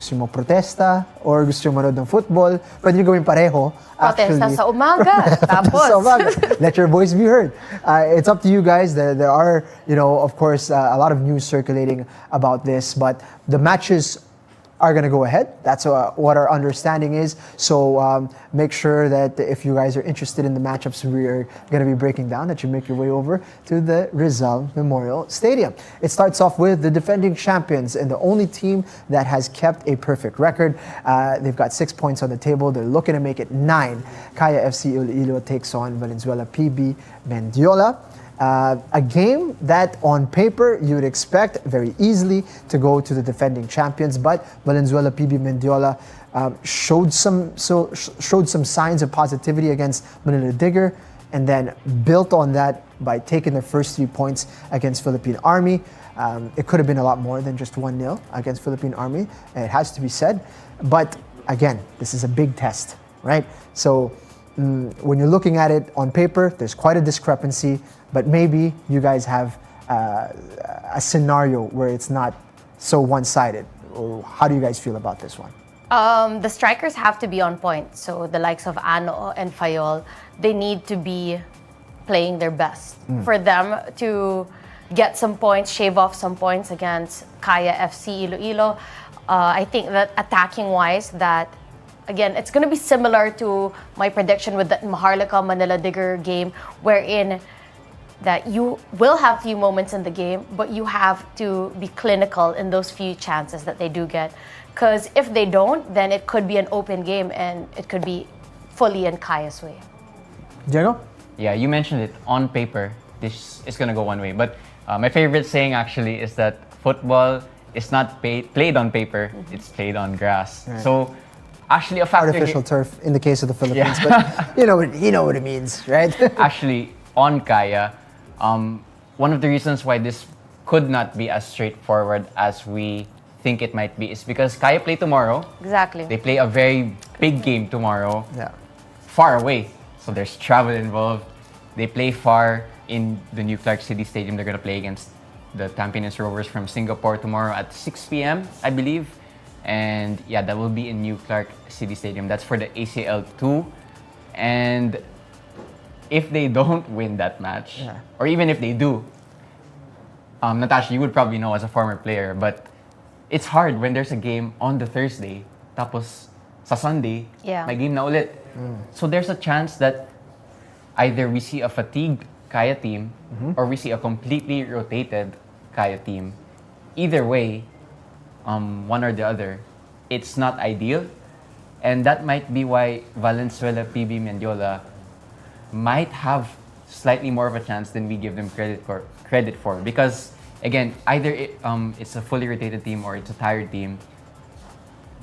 gusto mo protesta or gusto mo manood ng football, pwede nyo gawin pareho. Protesta sa umaga. Tapos, So, let your voice be heard. It's up to you guys. There are, of course, a lot of news circulating about this, but the matches are going to go ahead. That's what our understanding is. So make sure that if you guys are interested in the matchups we're going to be breaking down, that you make your way over to the Rizal Memorial Stadium. It starts off with the defending champions and the only team that has kept a perfect record. They've got 6 points on the table. They're looking to make it 9. Kaya FC Iloilo takes on Valenzuela PB Mendiola. A game that on paper you would expect very easily to go to the defending champions, but Valenzuela PB Mendiola showed some signs of positivity against Manila Digger, and then built on that by taking their first 3 points against Philippine Army. It could have been a lot more than just 1-0 against Philippine Army, it has to be said. But again, this is a big test, right? So when you're looking at it on paper, there's quite a discrepancy, but maybe you guys have a scenario where it's not so one-sided. How do you guys feel about this one? the strikers have to be on point. So the likes of Ano and Fayol, they need to be playing their best for them to get some points, shave off some points against Kaya FC Iloilo. I think that attacking-wise, that again, it's going to be similar to my prediction with the Maharlika Manila Digger game, wherein that you will have few moments in the game, but you have to be clinical in those few chances that they do get. Because if they don't, then it could be an open game and it could be fully in Kaya's way. Diego? Yeah, you mentioned it. On paper, this is going to go one way. But my favorite saying actually is that football is not played on paper, it's played on grass. Right. So actually a factor artificial turf in the case of the Philippines, but you know what it means, right? Actually, on Kaya, one of the reasons why this could not be as straightforward as we think it might be is because Kaya play tomorrow. Exactly. They play a very big game tomorrow. Yeah. Far away. So there's travel involved. They play far in the new Clark City Stadium. They're going to play against the Tampines Rovers from Singapore tomorrow at 6 p.m., I believe. And yeah, that will be in New Clark City Stadium. That's for the ACL 2. And if they don't win that match, or even if they do, Natasha, you would probably know as a former player, but it's hard when there's a game on the Thursday, tapos sa Sunday, may game na ulit. So there's a chance that either we see a fatigued Kaya team or we see a completely rotated Kaya team. Either way, one or the other, it's not ideal. And that might be why Valenzuela PB Mendiola might have slightly more of a chance than we give them credit for. Because, again, either it's a fully rotated team or it's a tired team,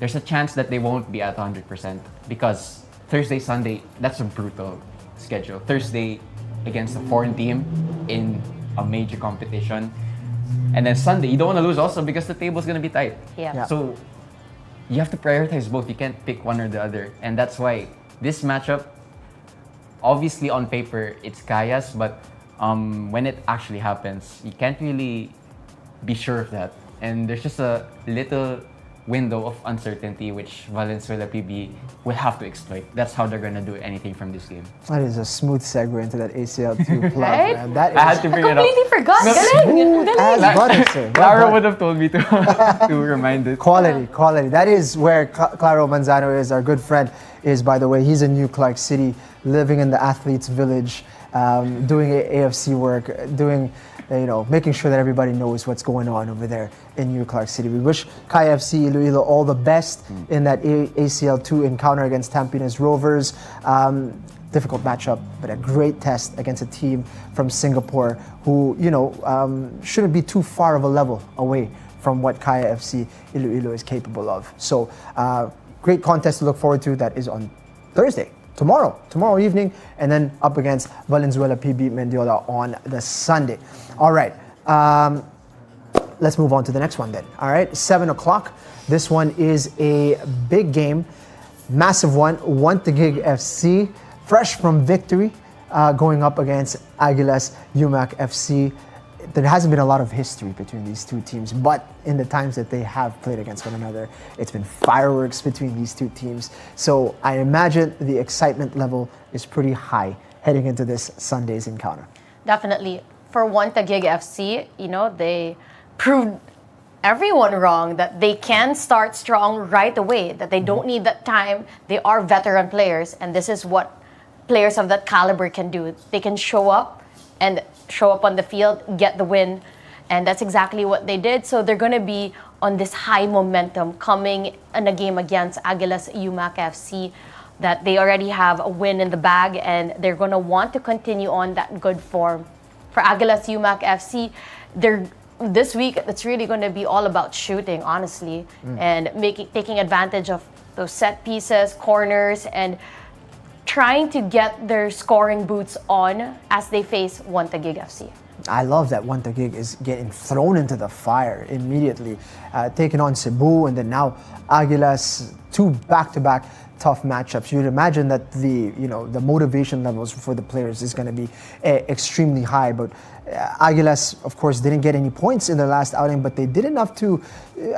there's a chance that they won't be at 100%. Because Thursday, Sunday, that's a brutal schedule. Thursday against a foreign team in a major competition. And then Sunday, you don't want to lose also because the table's going to be tight. Yeah. So you have to prioritize both. You can't pick one or the other. And that's why this matchup, obviously on paper, it's Kaya's, but when it actually happens, you can't really be sure of that. And there's just a little window of uncertainty which Valenzuela PB will have to exploit. That's how they're going to do anything from this game. That is a smooth segue into that ACL2 plug, Right? man. That is I had to bring it up. Completely forgot. Galing! as butter, sir. Well Clara done. would have told me to remind it. Quality. That is where Claro Manzano is, our good friend, is, by the way. He's in New Clark City, living in the Athletes Village, doing AFC work, doing, making sure that everybody knows what's going on over there in New Clark City. We wish Kaya FC Iloilo all the best in that ACL2 encounter against Tampines Rovers. Difficult matchup, but a great test against a team from Singapore who, shouldn't be too far of a level away from what Kaya FC Iloilo is capable of. So, great contest to look forward to. That is on Thursday. Tomorrow evening, and then up against Valenzuela PB Mendiola on the Sunday. All right, let's move on to the next one then. All right, 7 o'clock. This one is a big game, massive one. Taguig FC, fresh from victory, going up against Aguilas UMAK FC. there hasn't been a lot of history between these two teams, but in the times that they have played against one another, it's been fireworks between these two teams. So I imagine the excitement level is pretty high heading into this Sunday's encounter. Definitely. For one, Taguig FC, they proved everyone wrong that they can start strong right away, that they don't need that time. They are veteran players, and this is what players of that caliber can do. They can show up on the field, get the win, and that's exactly what they did. So they're going to be on this high momentum coming in a game against Aguilas UMAK FC, that they already have a win in the bag, and they're going to want to continue on that good form. For Aguilas UMAK FC, this week it's really going to be all about shooting, honestly, and taking advantage of those set pieces, corners, and trying to get their scoring boots on as they face One Taguig FC. I love that One Taguig is getting thrown into the fire immediately, taking on Cebu, and then now Aguilas, 2 back-to-back tough matchups. You'd imagine that the motivation levels for the players is going to be extremely high. But Aguilas, of course, didn't get any points in their last outing, but they did enough to,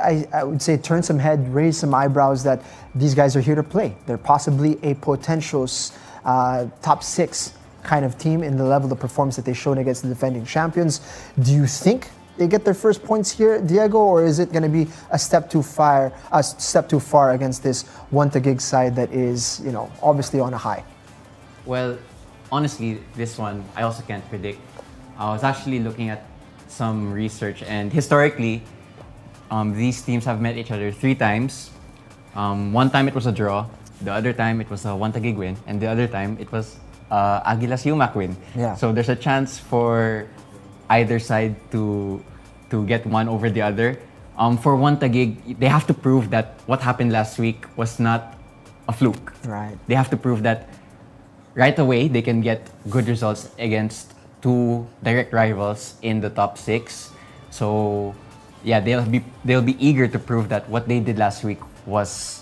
I would say, turn some head, raise some eyebrows that these guys are here to play. They're possibly a potential top 6 kind of team in the level of performance that they've shown against the defending champions. Do you think they get their first points here, Diego, or is it going to be a step too far against this One Taguig side that is, obviously on a high? Well, honestly, this one I also can't predict. I was actually looking at some research, and historically, these teams have met each other 3 times. One time it was a draw, the other time it was a One Taguig win, and the other time it was Aguilas UMAK win. Yeah. So there's a chance for either side to get one over the other. For One Taguig, they have to prove that what happened last week was not a fluke. Right. They have to prove that right away they can get good results against 2 direct rivals in the top 6. So yeah, they'll be eager to prove that what they did last week was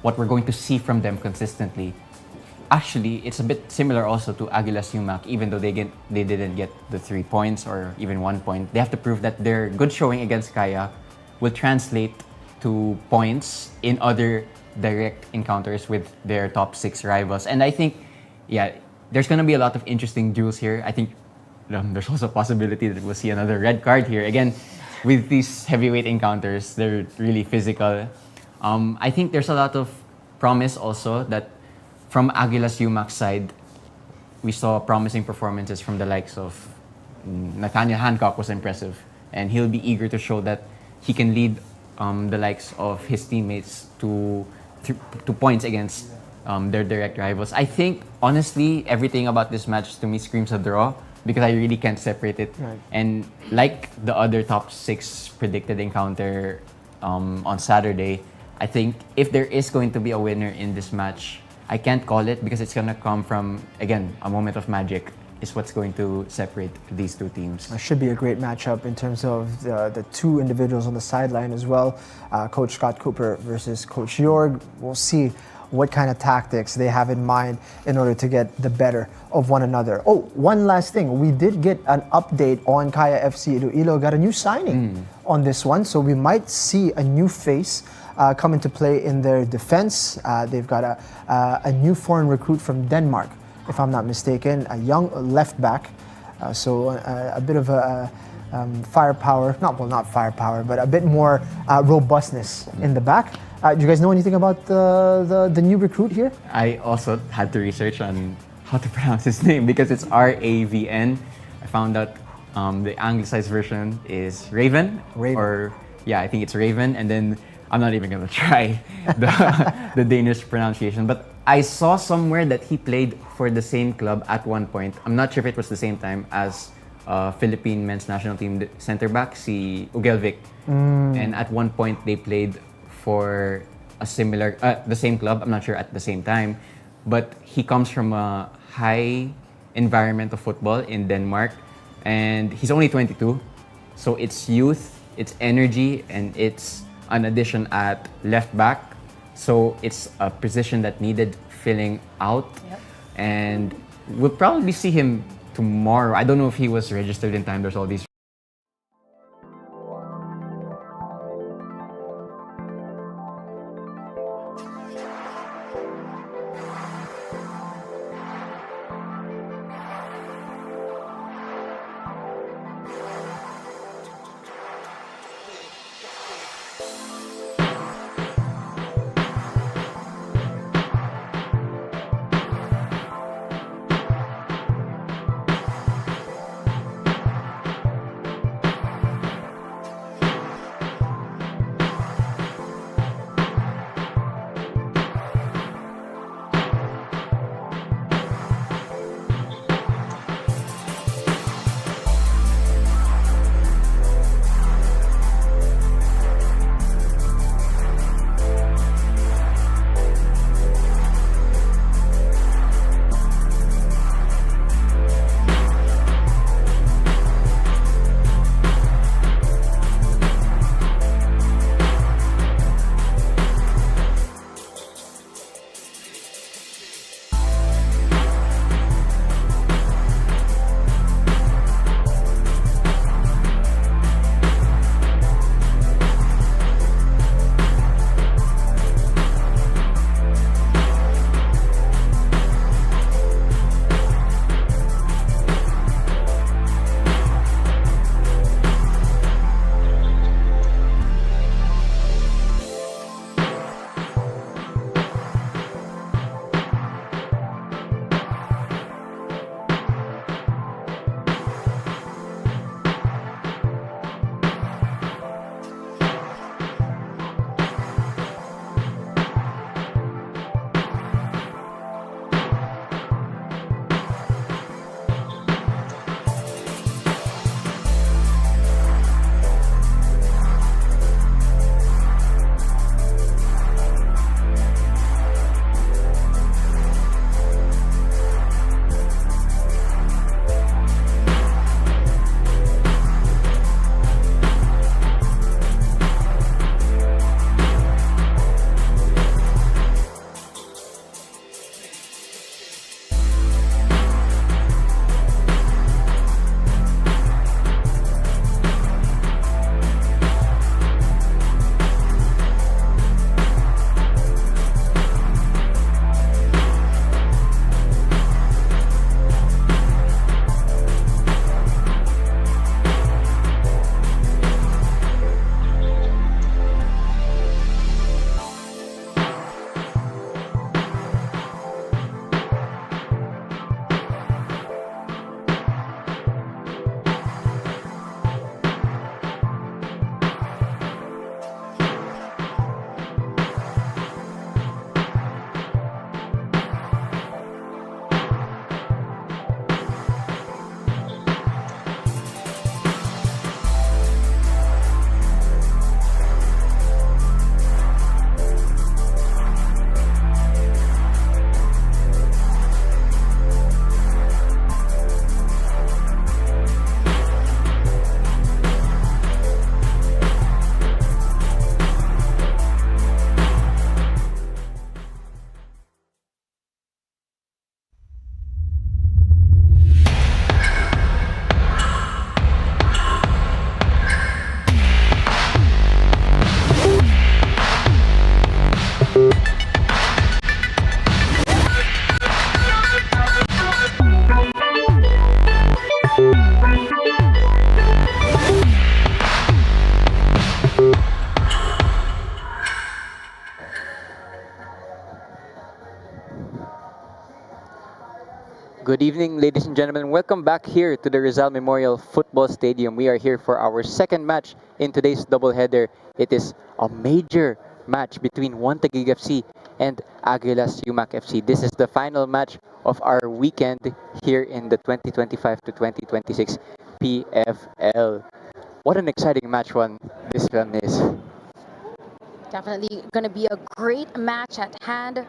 what we're going to see from them consistently. Actually, it's a bit similar also to Aguilas UMAK, even though they didn't get the 3 points or even 1 point. They have to prove that their good showing against Kaya will translate to points in other direct encounters with their top 6 rivals. And I think, yeah, there's going to be a lot of interesting duels here. I think there's also a possibility that we'll see another red card here. Again, with these heavyweight encounters, they're really physical. I think there's a lot of promise also that from Aguilas UMAK side, we saw promising performances from the likes of Nathaniel Hancock was impressive, and he'll be eager to show that he can lead the likes of his teammates to points against their direct rivals. I think, honestly, everything about this match to me screams a draw because I really can't separate it. Right. And like the other top 6 predicted encounter on Saturday, I think if there is going to be a winner in this match, I can't call it because it's going to come from, again, a moment of magic is what's going to separate these 2 teams. It should be a great matchup in terms of the 2 individuals on the sideline as well. Coach Scott Cooper versus Coach Jorg. We'll see what kind of tactics they have in mind in order to get the better of one another. Oh, one last thing. We did get an update on Kaya FC Iloilo. Got a new signing on this one, so we might see a new face come into play in their defense. They've got a new foreign recruit from Denmark, if I'm not mistaken, a young left back. So a bit of a firepower, not firepower, but a bit more robustness in the back. Do you guys know anything about the new recruit here? I also had to research on how to pronounce his name because it's Ravn. I found out the anglicized version is Raven. Or yeah, I think it's Raven. And then I'm not even gonna try the Danish pronunciation. But I saw somewhere that he played for the same club at one point. I'm not sure if it was the same time as Philippine men's national team center back, si Ugelvic. And at one point they played for a similar, the same club. I'm not sure at the same time, but he comes from a high environment of football in Denmark, and he's only 22. So it's youth, it's energy, and it's an addition at left back. So it's a position that needed filling out. Yep. And we'll probably see him tomorrow. I don't know if he was registered in time. There's all these Good evening, ladies and gentlemen. Welcome back here to the Rizal Memorial Football Stadium. We are here for our second match in today's doubleheader. It is a major match between One Taguig FC and Aguilas UMAK FC. This is the final match of our weekend here in the 2025 to 2026 PFL. What an exciting match this one is. Definitely going to be a great match at hand.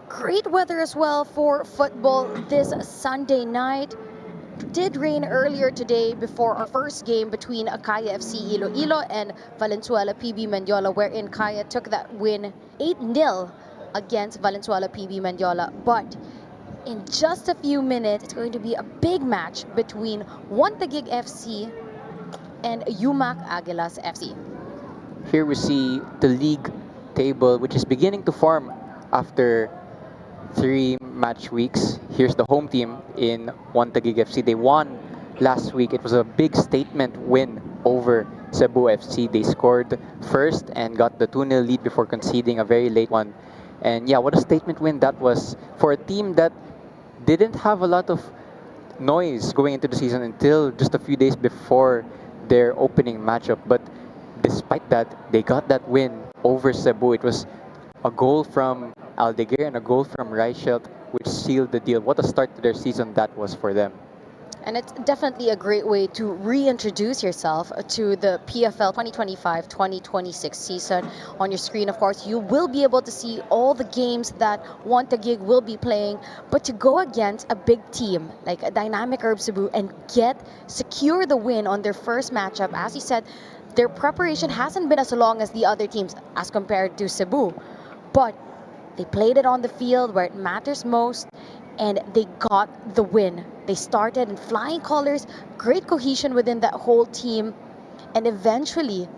Great weather as well for football this Sunday night. It did rain earlier today before our first game between Akaya FC Iloilo and Valenzuela PB Mendiola, wherein Kaya took that win 8-0 against Valenzuela PB Mendiola. But in just a few minutes, it's going to be a big match between One Taguig FC and UMAK Aguilas FC. Here we see the league table, which is beginning to form after 3 match weeks. Here's the home team in One Taguig FC. They won last week. It was a big statement win over Cebu FC. They scored first and got the 2-0 lead before conceding a very late one. And yeah, what a statement win that was for a team that didn't have a lot of noise going into the season until just a few days before their opening matchup. But despite that, they got that win over Cebu. It was a goal from Aldeguer and a goal from Reichelt, which sealed the deal. What a start to their season that was for them. And it's definitely a great way to reintroduce yourself to the PFL 2025-2026 season. On your screen, of course, you will be able to see all the games that Taguig will be playing. But to go against a big team like a dynamic Herb Cebu and secure the win on their first matchup, as you said, their preparation hasn't been as long as the other teams as compared to Cebu. But they played it on the field where it matters most, and they got the win. They started in flying colors, great cohesion within that whole team, and eventually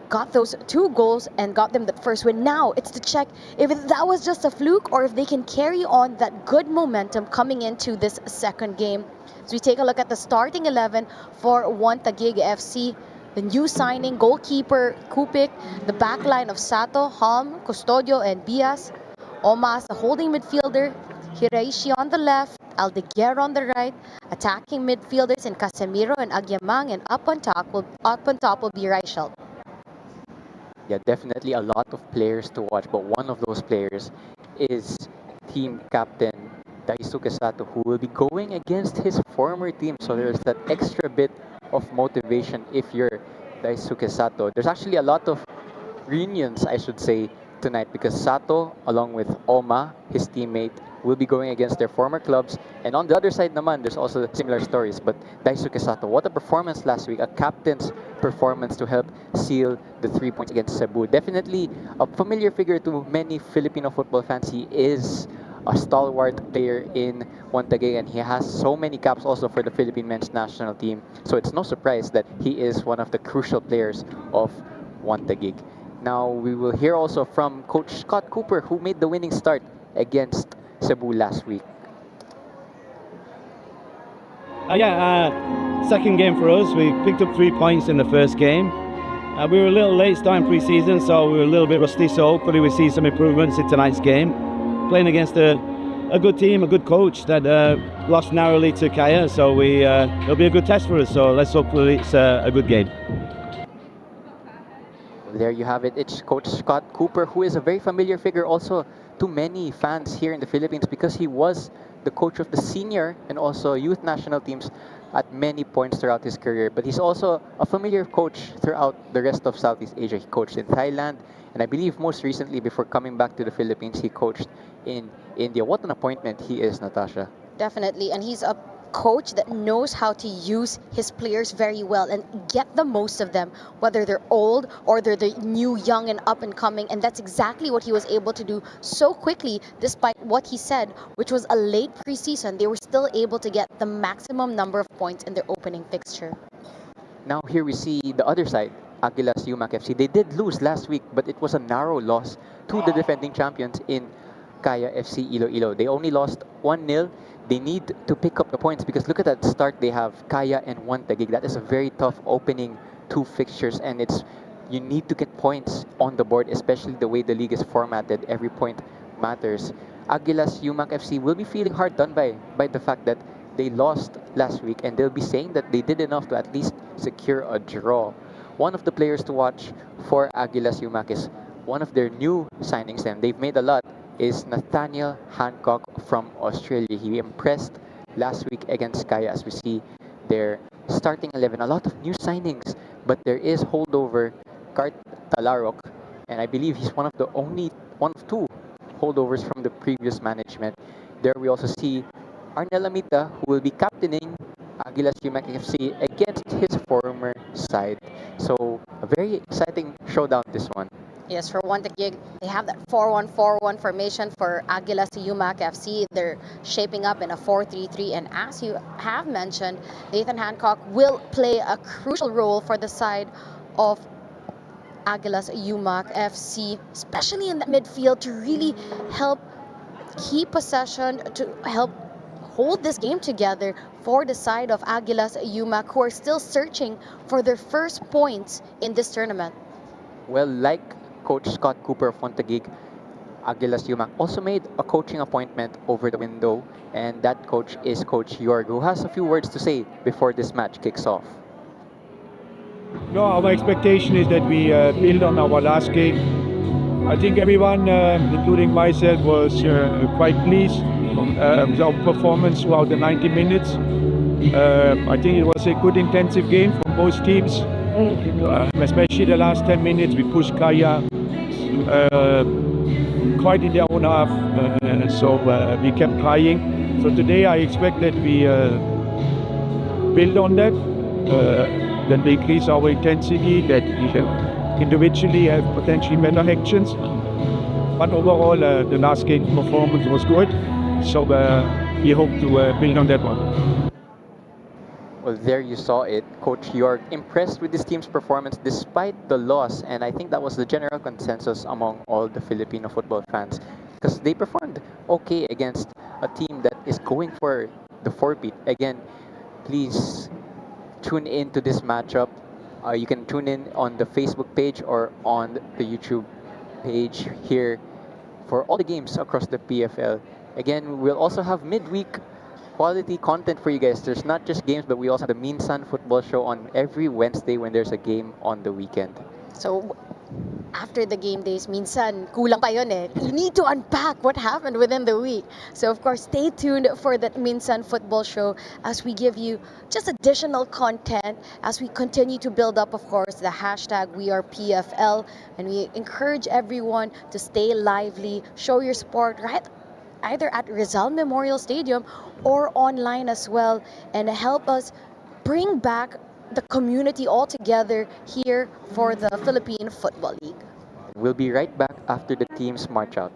got those 2 goals and got them the first win. Now it's to check if that was just a fluke or if they can carry on that good momentum coming into this second game. So we take a look at the starting 11 for Taguig FC. The new signing, goalkeeper Kupik, the back line of Sato, Halm, Custodio, and Bias. Omas, the holding midfielder, Hiraishi on the left, Aldeguer on the right, attacking midfielders in Casemiro and Agyamang, and up on top will be Reichelt. Yeah, definitely a lot of players to watch, but one of those players is team captain Daisuke Sato, who will be going against his former team. So there's that extra bit of motivation if you're Daisuke Sato. There's actually a lot of reunions, I should say, tonight because Sato, along with Oma, his teammate, will be going against their former clubs. And on the other side naman, there's also similar stories. But Daisuke Sato, what a performance last week. A captain's performance to help seal the 3 points against Cebu. Definitely a familiar figure to many Filipino football fans. He is a stalwart player in Taguig, and he has so many caps also for the Philippine men's national team. So it's no surprise that he is one of the crucial players of Taguig. Now we will hear also from Coach Scott Cooper, who made the winning start against Cebu last week. Second game for us. We picked up 3 points in the first game. We were a little late starting pre-season, so we were a little bit rusty. So hopefully we see some improvements in tonight's game. Playing against a good team, a good coach that lost narrowly to Kaya. So it'll be a good test for us. So let's hopefully it's a good game. There you have it. It's Coach Scott Cooper, who is a very familiar figure also to many fans here in the Philippines because he was the coach of the senior and also youth national teams at many points throughout his career. But he's also a familiar coach throughout the rest of Southeast Asia. He coached in Thailand, and I believe most recently, before coming back to the Philippines, he coached in India. What an appointment he is, Natasha. Definitely, and he's a coach that knows how to use his players very well and get the most of them, whether they're old or they're the new, young, and up and coming. And that's exactly what he was able to do so quickly, despite what he said, which was a late preseason. They were still able to get the maximum number of points in their opening fixture. Now here we see the other side, Aguilas UMAK FC. They did lose last week, but it was a narrow loss to the defending champions in Kaya FC Iloilo. They only lost 1-0. They need to pick up the points because look at that start they have, Kaya and Taguig. That is a very tough opening 2 fixtures, and you need to get points on the board, especially the way the league is formatted. Every point matters. Aguilas UMAK FC will be feeling hard done by the fact that they lost last week, and they'll be saying that they did enough to at least secure a draw. One of the players to watch for Aguilas UMAK is one of their new signings, and they've made a lot, is Nathaniel Hancock from Australia. He impressed last week against Kaya as we see their starting 11. A lot of new signings, but there is holdover Cart Talarok, and I believe he's one of 2 holdovers from the previous management. There we also see Arnel Amita, who will be captaining Aguilas UMAK FC against his former side. So a very exciting showdown, this one. Yes, for Taguig, they have that 4-1-4-1 formation. For Aguilas UMAK FC, they're shaping up in a 4-3-3. And as you have mentioned, Nathan Hancock will play a crucial role for the side of Aguilas UMAK FC, especially in the midfield, to really help keep possession, to help hold this game together for the side of Aguilas UMAK, who are still searching for their first points in this tournament. Well, like Coach Scott Cooper of Taguig, Aguilas UMAK also made a coaching appointment over the window, and that coach is Coach Jorg, who has a few words to say before this match kicks off. No, our expectation is that we build on our last game. I think everyone, including myself, was quite pleased with our performance throughout the 90 minutes. I think it was a good intensive game from both teams, especially the last 10 minutes. We pushed Kaya quite in their own half, so we kept trying. So today I expect that we build on that, that we increase our intensity, that we can individually have potentially better actions. But overall, the last game performance was good, so we hope to build on that one. Well, there you saw it. Coach York impressed with this team's performance despite the loss, and I think that was the general consensus among all the Filipino football fans, because they performed okay against a team that is going for the four-peat. Again, please tune in to this matchup. You can tune in on the Facebook page or on the YouTube page here for all the games across the PFL. Again, we'll also have midweek quality content for you guys. There's not just games, but we also have the Minsan Football Show on every Wednesday when there's a game on the weekend. So, after the game days, minsan, kulang pa yun eh. You need to unpack what happened within the week. So, of course, stay tuned for that Minsan Football Show as we give you just additional content as we continue to build up, of course, the hashtag #WeArePFL. And we encourage everyone to stay lively, show your support right either at Rizal Memorial Stadium or online as well, and help us bring back the community all together here for the Philippine Football League. We'll be right back after the teams march out.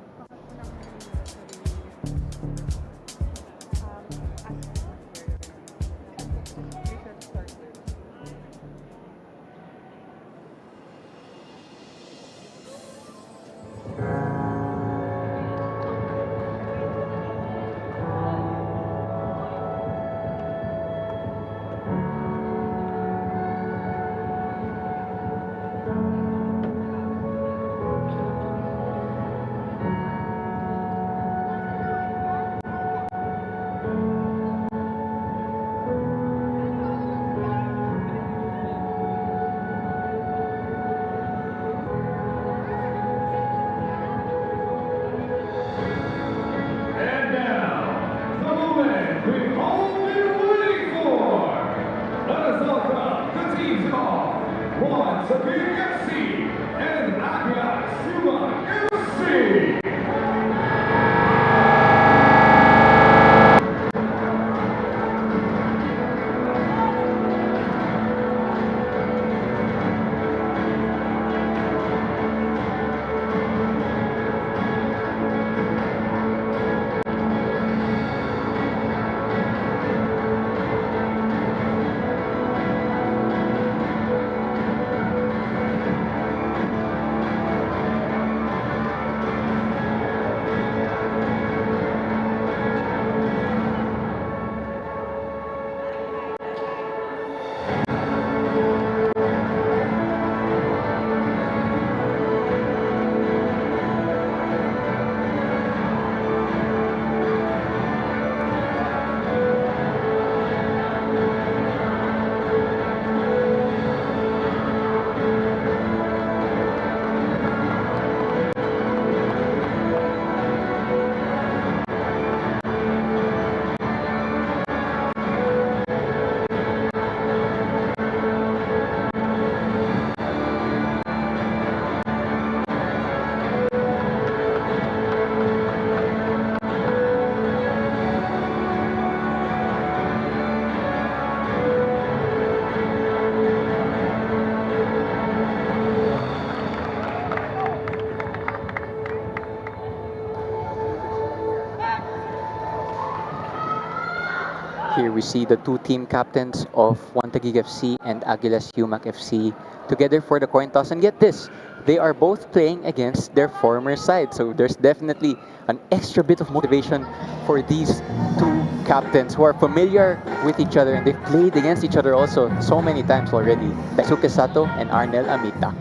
Here we see the two team captains of Taguig FC and Aguilas UMAK FC together for the coin toss. And get this, they are both playing against their former side. So there's definitely an extra bit of motivation for these two captains who are familiar with each other, and they've played against each other also so many times already. Daisuke Sato and Arnel Amita.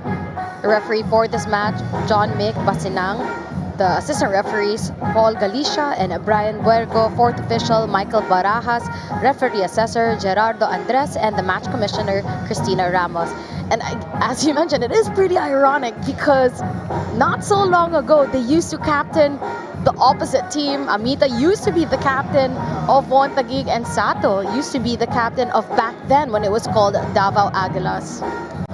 The referee for this match, John Mick Basinang. The assistant referees, Paul Galicia and Brian Buergo. Fourth official, Michael Barajas. Referee assessor, Gerardo Andres. And the match commissioner, Cristina Ramos. And as you mentioned, it is pretty ironic because not so long ago, they used to captain the opposite team. Amita used to be the captain of One Taguig, and Sato used to be the captain of back then when it was called Davao Aguilas.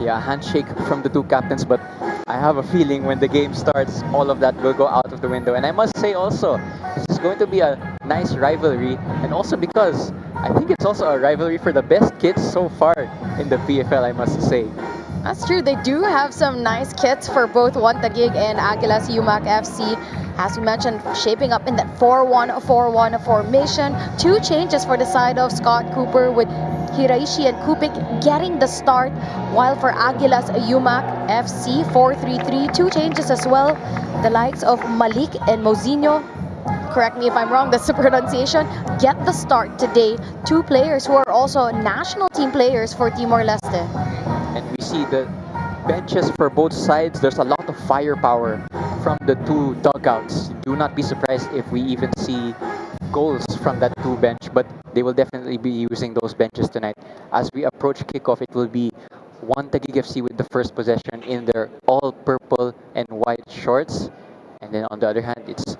Yeah, handshake from the two captains, but I have a feeling when the game starts, all of that will go out of the window. And I must say also, this is going to be a nice rivalry, and also because I think it's also a rivalry for the best kits so far in the PFL, I must say. That's true. They do have some nice kits for both One Taguig and Aguilas UMAK FC. As we mentioned, shaping up in that 4-1-4-1 formation. Two changes for the side of Scott Cooper, with Hiraishi and Kupik getting the start, while for Aguilas UMAK FC 4-3-3, two changes as well. The likes of Malik and Mozinho, correct me if I'm wrong, that's the pronunciation, get the start today. Two players who are also national team players for Timor-Leste. And we see the benches for both sides. There's a lot of firepower from the two dugouts. Do not be surprised if we even see goals from that two bench, but they will definitely be using those benches tonight. As we approach kickoff, it will be One Taguig FC with the first possession in their all purple and white shorts. And then on the other hand, it's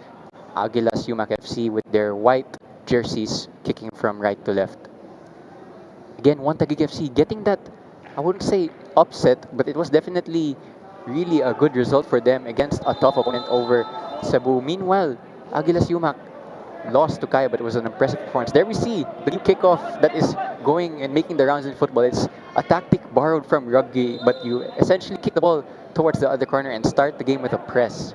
Aguilas UMAK FC with their white jerseys kicking from right to left. Again, One Taguig FC getting that, I wouldn't say upset, but it was definitely really a good result for them against a tough opponent over Cebu. Meanwhile, Aguilas UMAK lost to Kaya, but it was an impressive performance. There we see the new kickoff that is going and making the rounds in football. It's a tactic borrowed from rugby, but you essentially kick the ball towards the other corner and start the game with a press.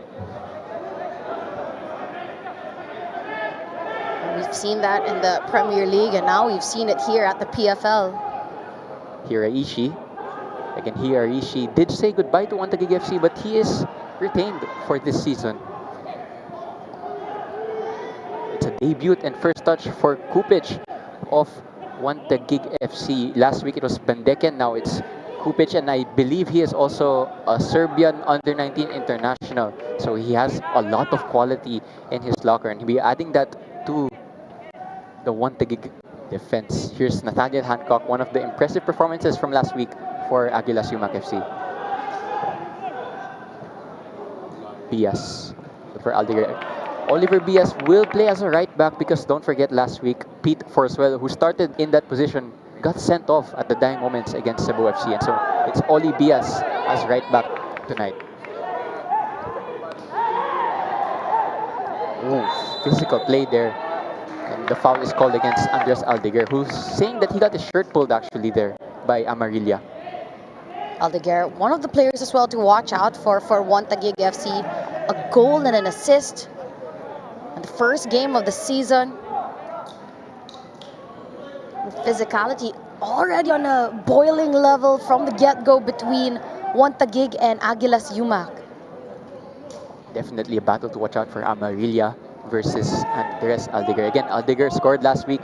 We've seen that in the Premier League, and now we've seen it here at the PFL. Hiraishi. Again, Hiraishi did say goodbye to One Taguig FC, but he is retained for this season. It's a debut and first touch for Kupic of One Taguig FC. Last week it was Bandeken, now it's Kupic, and I believe he is also a Serbian under-19 international. So he has a lot of quality in his locker, and he'll be adding that to the One Taguig defense. Here's Nathaniel Hancock, one of the impressive performances from last week for Aguilas UMAK FC. Bias for Aldeguer. Oliver Bias will play as a right back because don't forget last week, Pete Forswell, who started in that position, got sent off at the dying moments against Cebu FC. And so it's Oli Bias as right back tonight. Ooh, physical play there. And the foul is called against Andres Aldeguer, who's saying that he got his shirt pulled actually there by Amarilla. Aldeguer, one of the players as well to watch out for One Taguig FC. A goal and an assist in the first game of the season. Physicality already on a boiling level from the get-go between One Taguig and Aguilas UMAK. Definitely a battle to watch out for Amarilla versus Andres Aldeguer. Again, Aldeguer scored last week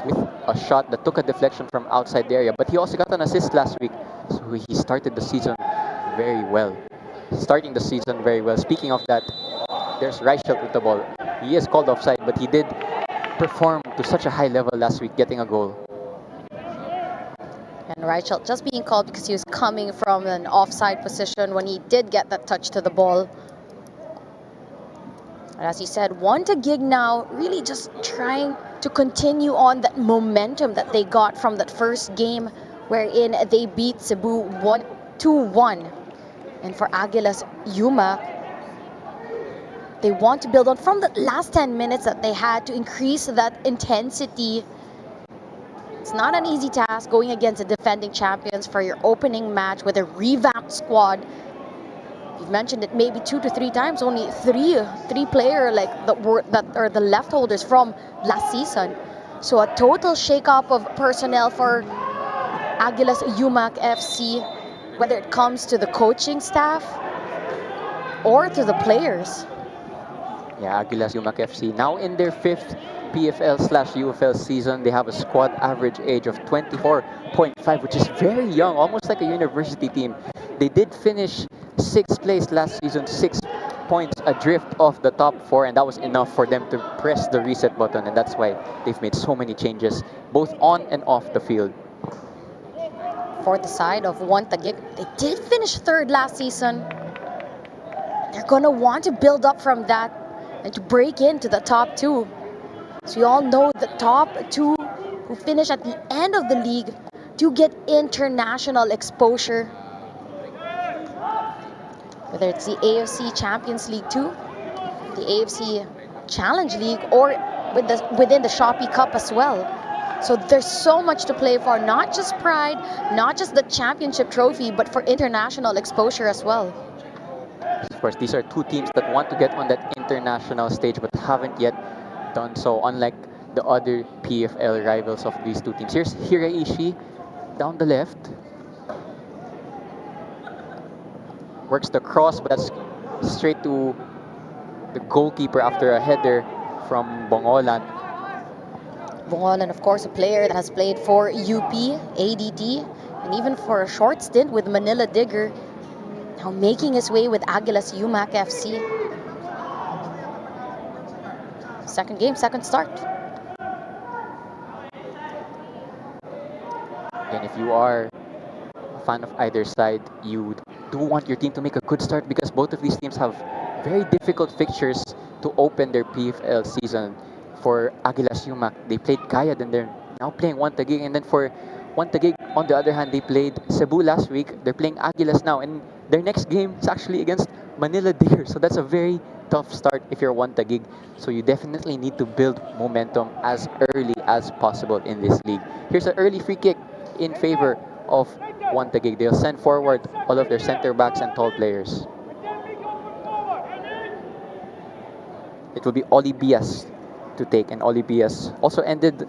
with a shot that took a deflection from outside the area, but he also got an assist last week. So he started the season very well. Starting the season very well. Speaking of that, there's Reichelt with the ball. He is called offside, but he did perform to such a high level last week, getting a goal. And Reichelt just being called because he was coming from an offside position when he did get that touch to the ball. And as you said, One Taguig now really just trying to continue on that momentum that they got from that first game wherein they beat Cebu 2-1. And for Aguilas UMAK, they want to build on from the last 10 minutes that they had to increase that intensity. It's not an easy task going against the defending champions for your opening match with a revamped squad. You've mentioned it maybe 2 to 3 times, only three player like that are the left holders from last season. So a total shake-up of personnel for Aguilas UMAK FC, whether it comes to the coaching staff or to the players. Yeah, Aguilas UMAK FC now in their 5th PFL slash UFL season. They have a squad average age of 24.5, which is very young, almost like a university team. They did finish 6th place last season, 6 points adrift off the top 4, and that was enough for them to press the reset button, and that's why they've made so many changes, both on and off the field. For the side of Taguig, they did finish 3rd last season. They're going to want to build up from that and to break into the top 2. So you all know the top 2 who finish at the end of the league do get international exposure. Whether it's the AFC Champions League 2, the AFC Challenge League, or within the Shopee Cup as well. So there's so much to play for, not just pride, not just the championship trophy, but for international exposure as well. Of course, these are 2 teams that want to get on that international stage but haven't yet done so, unlike the other PFL rivals of these 2 teams. Here's Hiraishi down the left. Works the cross, but that's straight to the goalkeeper after a header from Bongolan. Bongolan, of course, a player that has played for UP, ADT, and even for a short stint with Manila Digger. Now making his way with Aguilas UMAK FC. Second game, second start. And if you are a fan of either side, you do want your team to make a good start because both of these teams have very difficult fixtures to open their PFL season. For Aguilas UMAK, they played Kaya, then they're now playing Taguig. And then for Taguig, on the other hand, they played Cebu last week. They're playing Aguilas now, and their next game is actually against Manila Digger. So that's a very tough start if you're Taguig. So you definitely need to build momentum as early as possible in this league. Here's an early free kick in favor of Taguig. They'll send forward all of their center backs and tall players. It will be Oli Bias to take, and Oli Bias also ended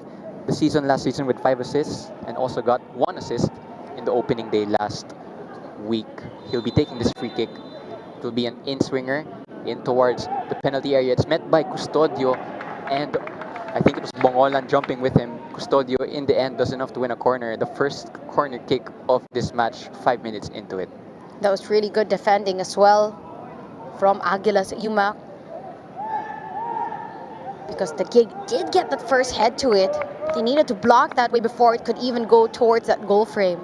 the season last season with 5 assists and also got 1 assist in the opening day last week. He'll be taking this free kick. It will be an in-swinger in towards the penalty area. It's met by Custodio, and I think it was Bongolan jumping with him. Custodio in the end does enough to win a corner. The first corner kick of this match, 5 minutes into it. That was really good defending as well from Aguilas UMAK. Because the gig did get that first head to it. They needed to block that way before it could even go towards that goal frame.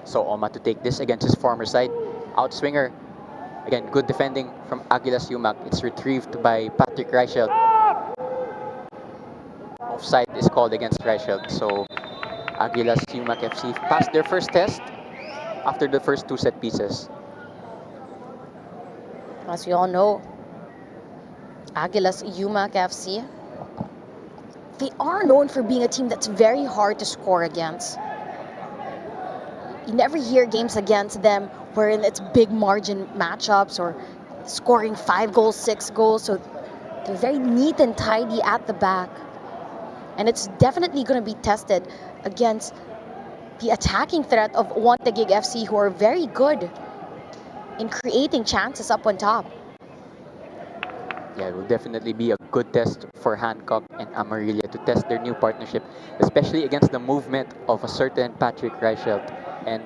So Oma to take this against his former side. Outswinger. Again, good defending from Aguilas UMAK. It's retrieved by Patrick Reichelt. Offside is called against Reichelt. So Aguilas UMAK FC passed their first test after the first 2 set pieces. As we all know, Aguilas UMAK FC, they are known for being a team that's very hard to score against. You never hear games against them wherein it's big margin matchups or scoring 5 goals, 6 goals. So they're very neat and tidy at the back. And it's definitely going to be tested against the attacking threat of Taguig FC, who are very good in creating chances up on top. Yeah, it will definitely be a good test for Hancock and Amarilla to test their new partnership, especially against the movement of a certain Patrick Reichelt. And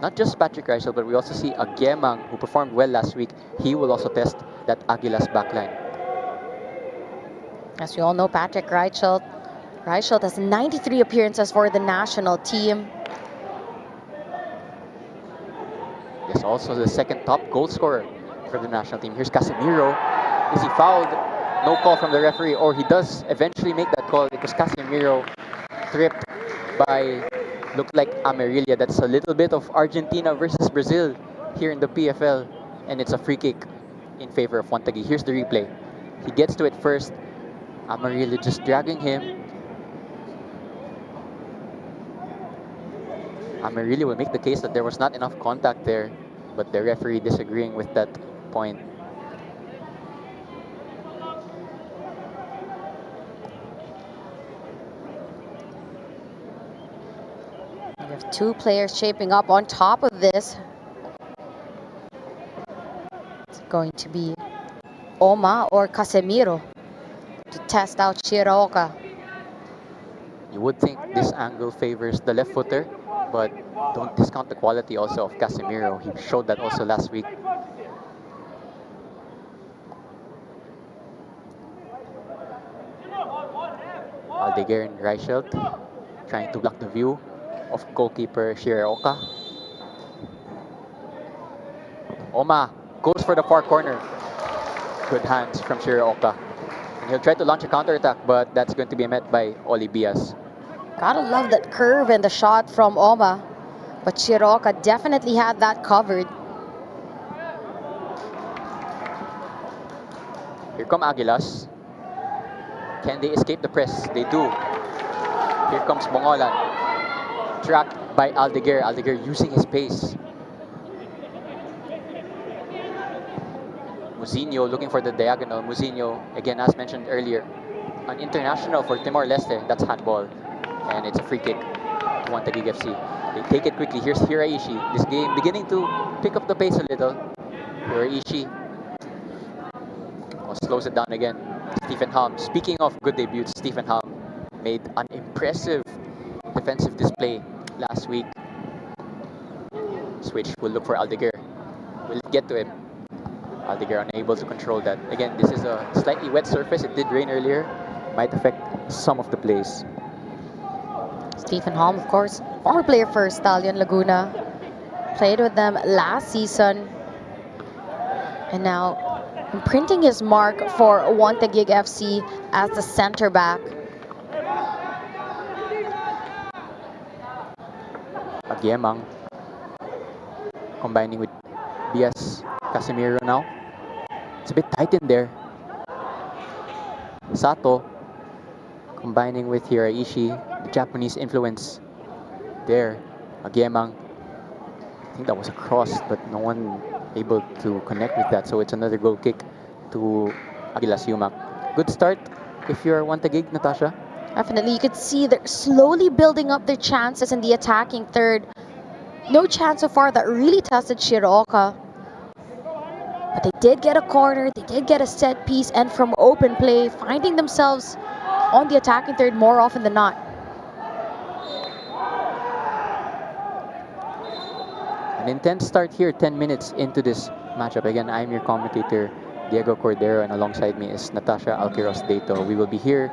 not just Patrick Reichelt, but we also see a Gemang who performed well last week. He will also test that Aguilas backline. As we all know, Patrick Reichelt has 93 appearances for the national team. He's also the second top goal scorer for the national team. Here's Casemiro. Is he fouled? No call from the referee, or he does eventually make that call because Casemiro tripped by, looked like Amarilla. That's a little bit of Argentina versus Brazil here in the PFL, and it's a free kick in favor of Taguig. Here's the replay. He gets to it first. Amarilla just dragging him. Amarilla will make the case that there was not enough contact there, but the referee disagreeing with that point. We have 2 players shaping up on top of this. It's going to be Oma or Casemiro to test out Shiraoka. You would think this angle favors the left footer, but don't discount the quality also of Casemiro. He showed that also last week. Aldeguer and Reichelt trying to block the view of goalkeeper Shiraoka. Oma goes for the far corner. Good hands from Shiraoka. And he'll try to launch a counter-attack, but that's going to be met by Olibias. Gotta love that curve and the shot from Oma. But Shiraoka definitely had that covered. Here come Aguilas. Can they escape the press? They do. Here comes Bongolan. Tracked by Aldeguer. Aldeguer using his pace. Muzinho looking for the diagonal. Muzinho, again, as mentioned earlier, an international for Timor-Leste. That's handball. And it's a free kick to Taguig FC. They take it quickly. Here's Hiraishi. This game beginning to pick up the pace a little. Hiraishi slows it down again. Stephen Ham. Speaking of good debuts, Stephen Ham made an impressive defensive display last week. Switch will look for Aldeguer. Will it get to him? Aldeguer unable to control that. Again, this is a slightly wet surface. It did rain earlier. Might affect some of the plays. Stephen Holm, of course, former player for Stallion Laguna. Played with them last season. And now imprinting his mark for Taguig FC as the center back. Agiemang combining with Bias. Casemiro now. It's a bit tight in there. Sato combining with Hiraishi. The Japanese influence there. Agiemang. I think that was a cross, but no one able to connect with that. So it's another goal kick to Aguilas UMAK. Good start if you're Taguig, Natasha. Definitely, you could see they're slowly building up their chances in the attacking third. No chance so far that really tested Shiraoka. But they did get a corner, they did get a set piece, and from open play, finding themselves on the attacking third more often than not. An intense start here, 10 minutes into this matchup. Again, I'm your commentator, Diego Cordero, and alongside me is Natasha Alquiros Dato. We will be here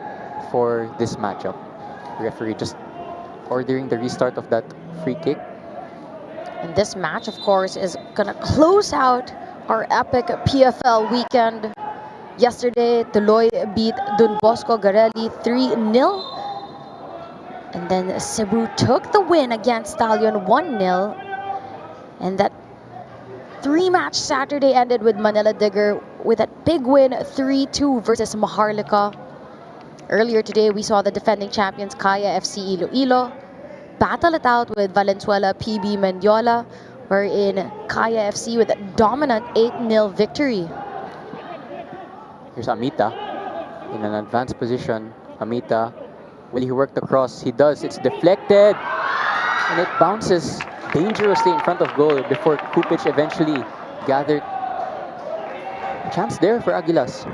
for this matchup. The referee just ordering the restart of that free kick. And this match, of course, is gonna close out our epic PFL weekend. Yesterday, Tuloy beat Don Bosco Garelli 3-0. And then Cebu took the win against Stallion 1-0. And that three-match Saturday ended with Manila Digger with a big win 3-2 versus Maharlika. Earlier today, we saw the defending champions Kaya FC Iloilo battle it out with Valenzuela PB Mendiola, wherein Kaya FC with a dominant 8-0 victory. Here's Amita in an advanced position. Amita, will he work the cross? He does. It's deflected. And it bounces dangerously in front of goal before Kupic eventually gathered a chance there for Aguilas.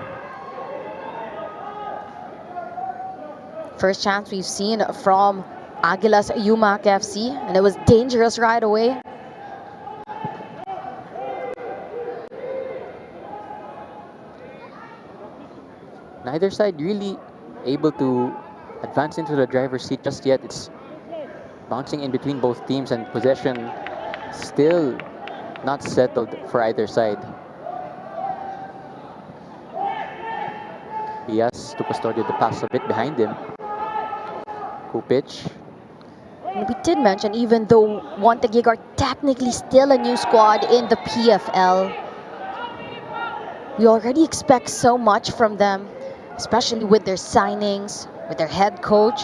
First chance we've seen from Aguilas UMAK FC, and it was dangerous right away. Neither side really able to advance into the driver's seat just yet. It's bouncing in between both teams, and possession still not settled for either side. Bias to Custodio the pass a bit behind him. Kupic. We did mention, even though Taguig are technically still a new squad in the PFL, we already expect so much from them, especially with their signings, with their head coach.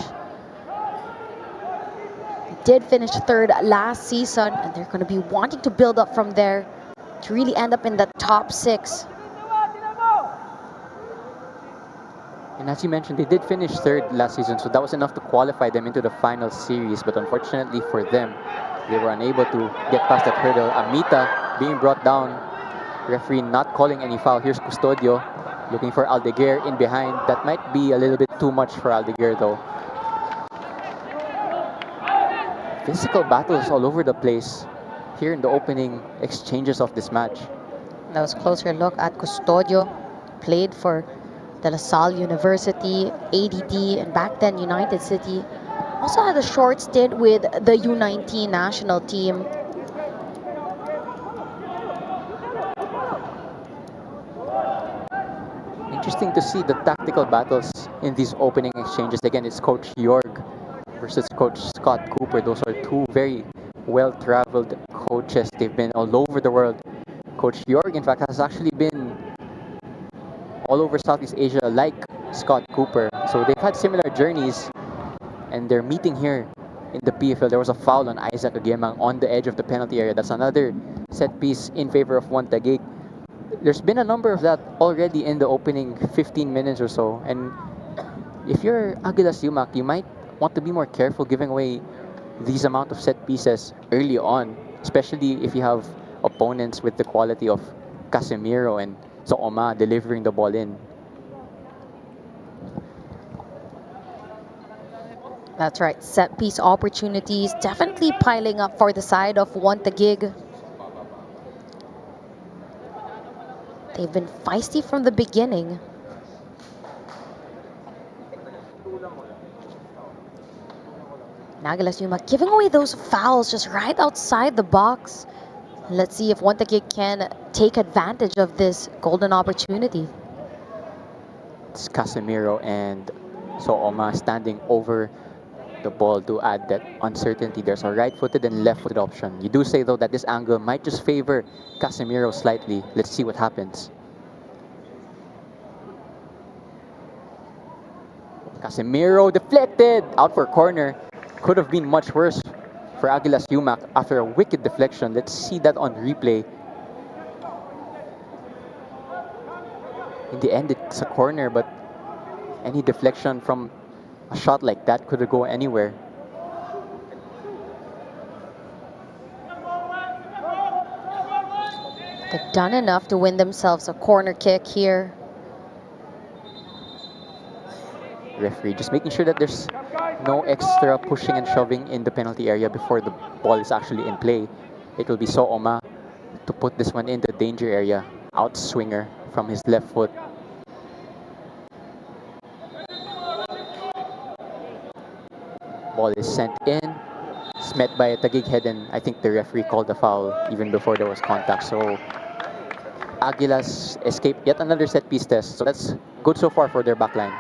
They did finish third last season, and they're going to be wanting to build up from there to really end up in the top 6. And as you mentioned, they did finish third last season, so that was enough to qualify them into the final series. But unfortunately for them, they were unable to get past that hurdle. Amita being brought down, referee not calling any foul. Here's Custodio. Looking for Aldeguer in behind. That might be a little bit too much for Aldeguer though. Physical battles all over the place here in the opening exchanges of this match. That was a closer look at Custodio. Played for De La Salle University, ADT, and back then United City. Also had a short stint with the U19 national team. Interesting to see the tactical battles in these opening exchanges. Again, it's Coach Jorg versus Coach Scott Cooper. Those are two very well-traveled coaches. They've been all over the world. Coach Jorg, in fact, has actually been all over Southeast Asia like Scott Cooper. So they've had similar journeys, and they're meeting here in the PFL. There was a foul on Isaac Agemang on the edge of the penalty area. That's another set piece in favor of Taguig. There's been a number of that already in the opening 15 minutes or so. And if you're Aguilas UMAK, you might want to be more careful giving away these amount of set pieces early on, especially if you have opponents with the quality of Casemiro and Sooma delivering the ball in. That's right, set piece opportunities definitely piling up for the side of Taguig. They've been feisty from the beginning. Aguilas UMAK giving away those fouls just right outside the box. Let's see if Taguig can take advantage of this golden opportunity. It's Casemiro and Sooma standing over the ball to add that uncertainty. There's a right-footed and left-footed option. You do say though that this angle might just favor Casemiro slightly. Let's see what happens. Casemiro deflected out for a corner. Could have been much worse for Aguilas UMAK after a wicked deflection. Let's see that on replay. In the end, it's a corner, but any deflection from a shot like that could go anywhere. They've done enough to win themselves a corner kick here. Referee just making sure that there's no extra pushing and shoving in the penalty area before the ball is actually in play. It will be Sooma to put this one in the danger area. Out swinger from his left foot. Ball is sent in. It's met by a Taguig head, and I think the referee called the foul even before there was contact. So Aguilas escaped yet another set piece test. So that's good so far for their backline.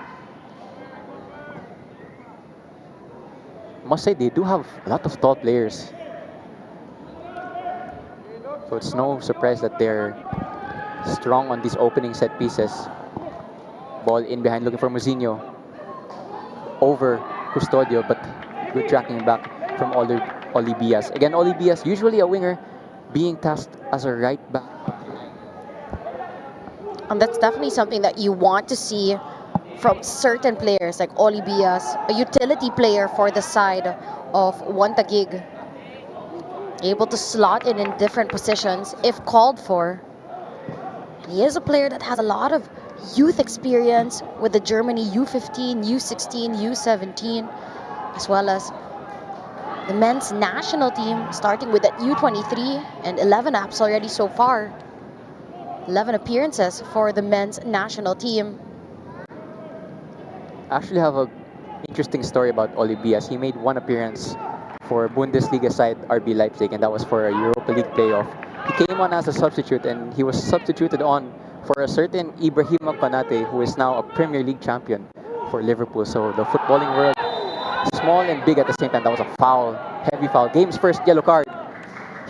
Must say they do have a lot of tall players. So it's no surprise that they're strong on these opening set pieces. Ball in behind looking for Muzinho. Over Custodio, but good tracking back from Olibias. Again, Olibias, usually a winger, being tasked as a right back. And that's definitely something that you want to see from certain players like Olibias, a utility player for the side of Taguig. Able to slot in different positions if called for. He is a player that has a lot of youth experience with the Germany U15, U16, U17, as well as the men's national team, starting with that U23 and 11 apps already so far. 11 appearances for the men's national team. I actually have an interesting story about Olibias. He made one appearance for Bundesliga side RB Leipzig, and that was for a Europa League playoff. He came on as a substitute, and he was substituted on for a certain Ibrahima Konate, who is now a Premier League champion for Liverpool. So the footballing world, small and big at the same time. That was a foul, heavy foul. Game's first yellow card.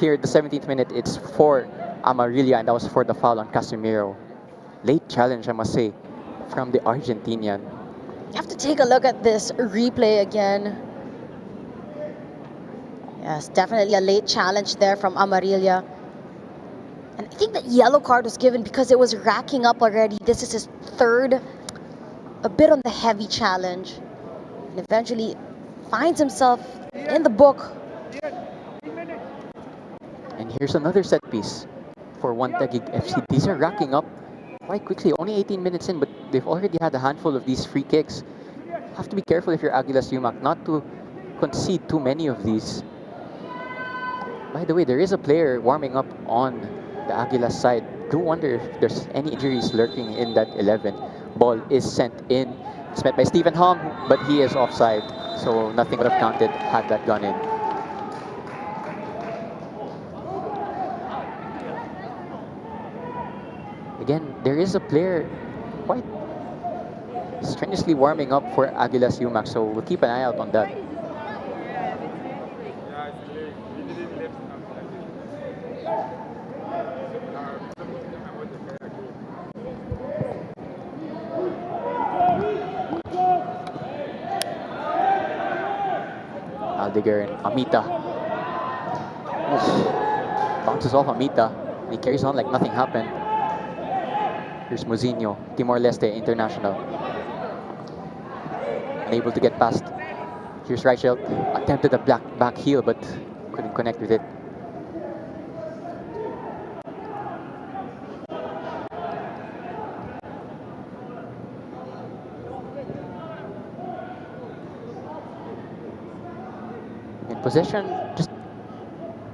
Here at the 17th minute, it's for Amarilla, and that was for the foul on Casemiro. Late challenge, I must say, from the Argentinian. You have to take a look at this replay again. Yes, definitely a late challenge there from Amarilla. And I think that yellow card was given because it was racking up already. This is his third, a bit on the heavy challenge. And eventually finds himself in the book. And here's another set piece for Taguig FC. These are racking up quite quickly. Only 18 minutes in, but they've already had a handful of these free kicks. Have to be careful if you're Aguilas UMAK not to concede too many of these. By the way, there is a player warming up on the Aguilas side. Do wonder if there's any injuries lurking in that 11. Ball is sent in. It's met by Stephen Hom, but he is offside. So nothing would have counted had that gone in. Again, there is a player quite strenuously warming up for Aguilas UMAK, so we'll keep an eye out on that. Aldeguer and Amita. Oof. Bounces off Amita, and he carries on like nothing happened. Here's Mozinho, Timor-Leste international. Unable to get past. Here's Reichelt, attempted a back heel, but couldn't connect with it. In possession, just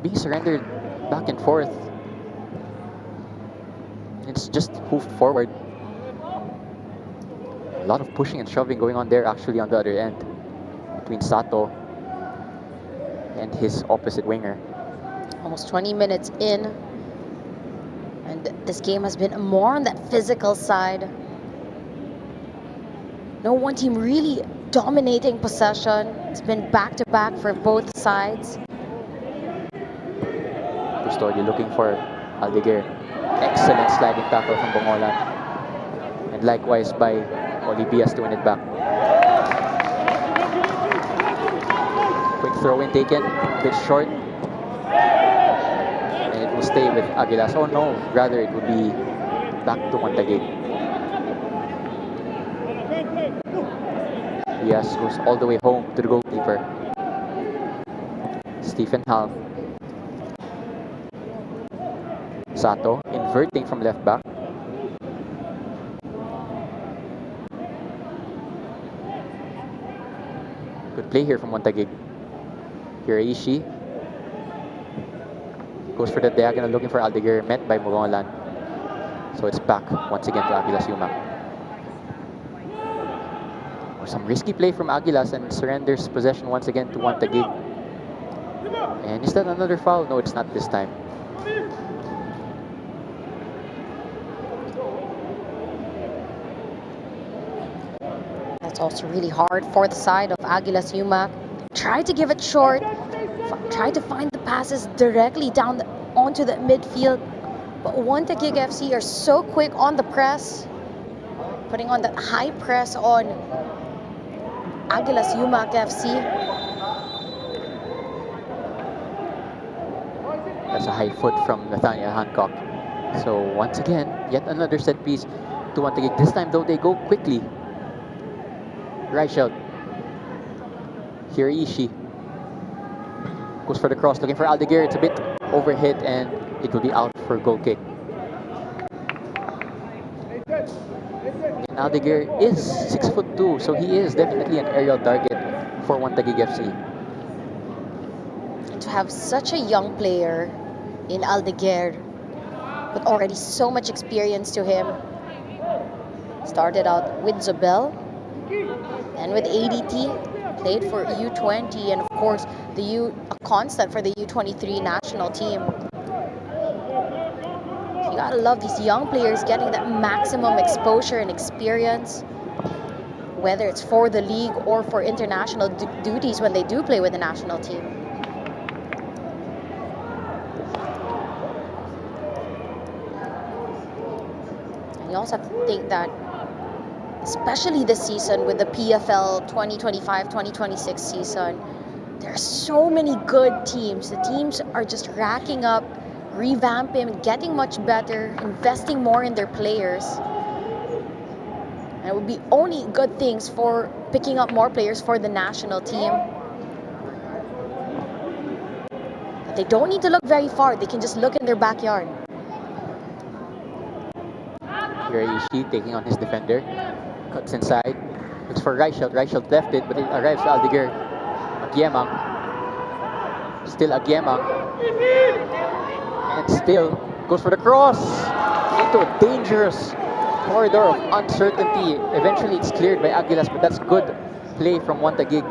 being surrendered back and forth. It's just moved forward. A lot of pushing and shoving going on there actually on the other end between Sato and his opposite winger. Almost 20 minutes in, and this game has been more on that physical side. No one team really dominating possession. It's been back-to-back for both sides. Custodio looking for Aldeguer. Excellent sliding tackle from Bongolan. And likewise by Olivias to win it back. Quick throw in taken, a bit short. And it will stay with Aguilas. Oh no, rather it will be back to Taguig. Diaz goes all the way home to the goalkeeper. Stephen Halm. Sato inverting from left back. Good play here from Taguig. Hiraishi goes for the diagonal looking for Aldeguer, met by Moronlan. So it's back once again to Aguilas UMAK. Or some risky play from Aguilas and surrenders possession once again to Taguig. And is that another foul? No, it's not this time. That's also really hard for the side of Aguilas UMAK. Try to give it short. Try to find the passes directly down onto the midfield. But Taguig FC are so quick on the press, putting on that high press on Aguilas UMAK FC. That's a high foot from Nathaniel Hancock. So once again, yet another set piece to Taguig. This time though, they go quickly. Reichelt. Hiraishi goes for the cross, looking for Aldeguer. It's a bit overhit and it will be out for a goal kick. And Aldeguer is 6'2", so he is definitely an aerial target for Taguig FC. To have such a young player in Aldeguer with already so much experience to him. Started out with Zobel and with ADT, played for U20 and of course a constant for the U23 national team. You gotta love these young players getting that maximum exposure and experience, whether it's for the league or for international duties when they do play with the national team. And you also have to think that, especially this season with the PFL 2025-2026 season, there are so many good teams. The teams are just racking up, revamping, getting much better, investing more in their players. And it would be only good things for picking up more players for the national team. But they don't need to look very far. They can just look in their backyard. Hiraishi taking on his defender. Cuts inside. Looks for Reichelt. Reichelt left it, but it arrives to Aldeguer. Agiemang. Still Agiemang. And still goes for the cross. Into a dangerous corridor of uncertainty. Eventually it's cleared by Aguilas, but that's good play from Taguig.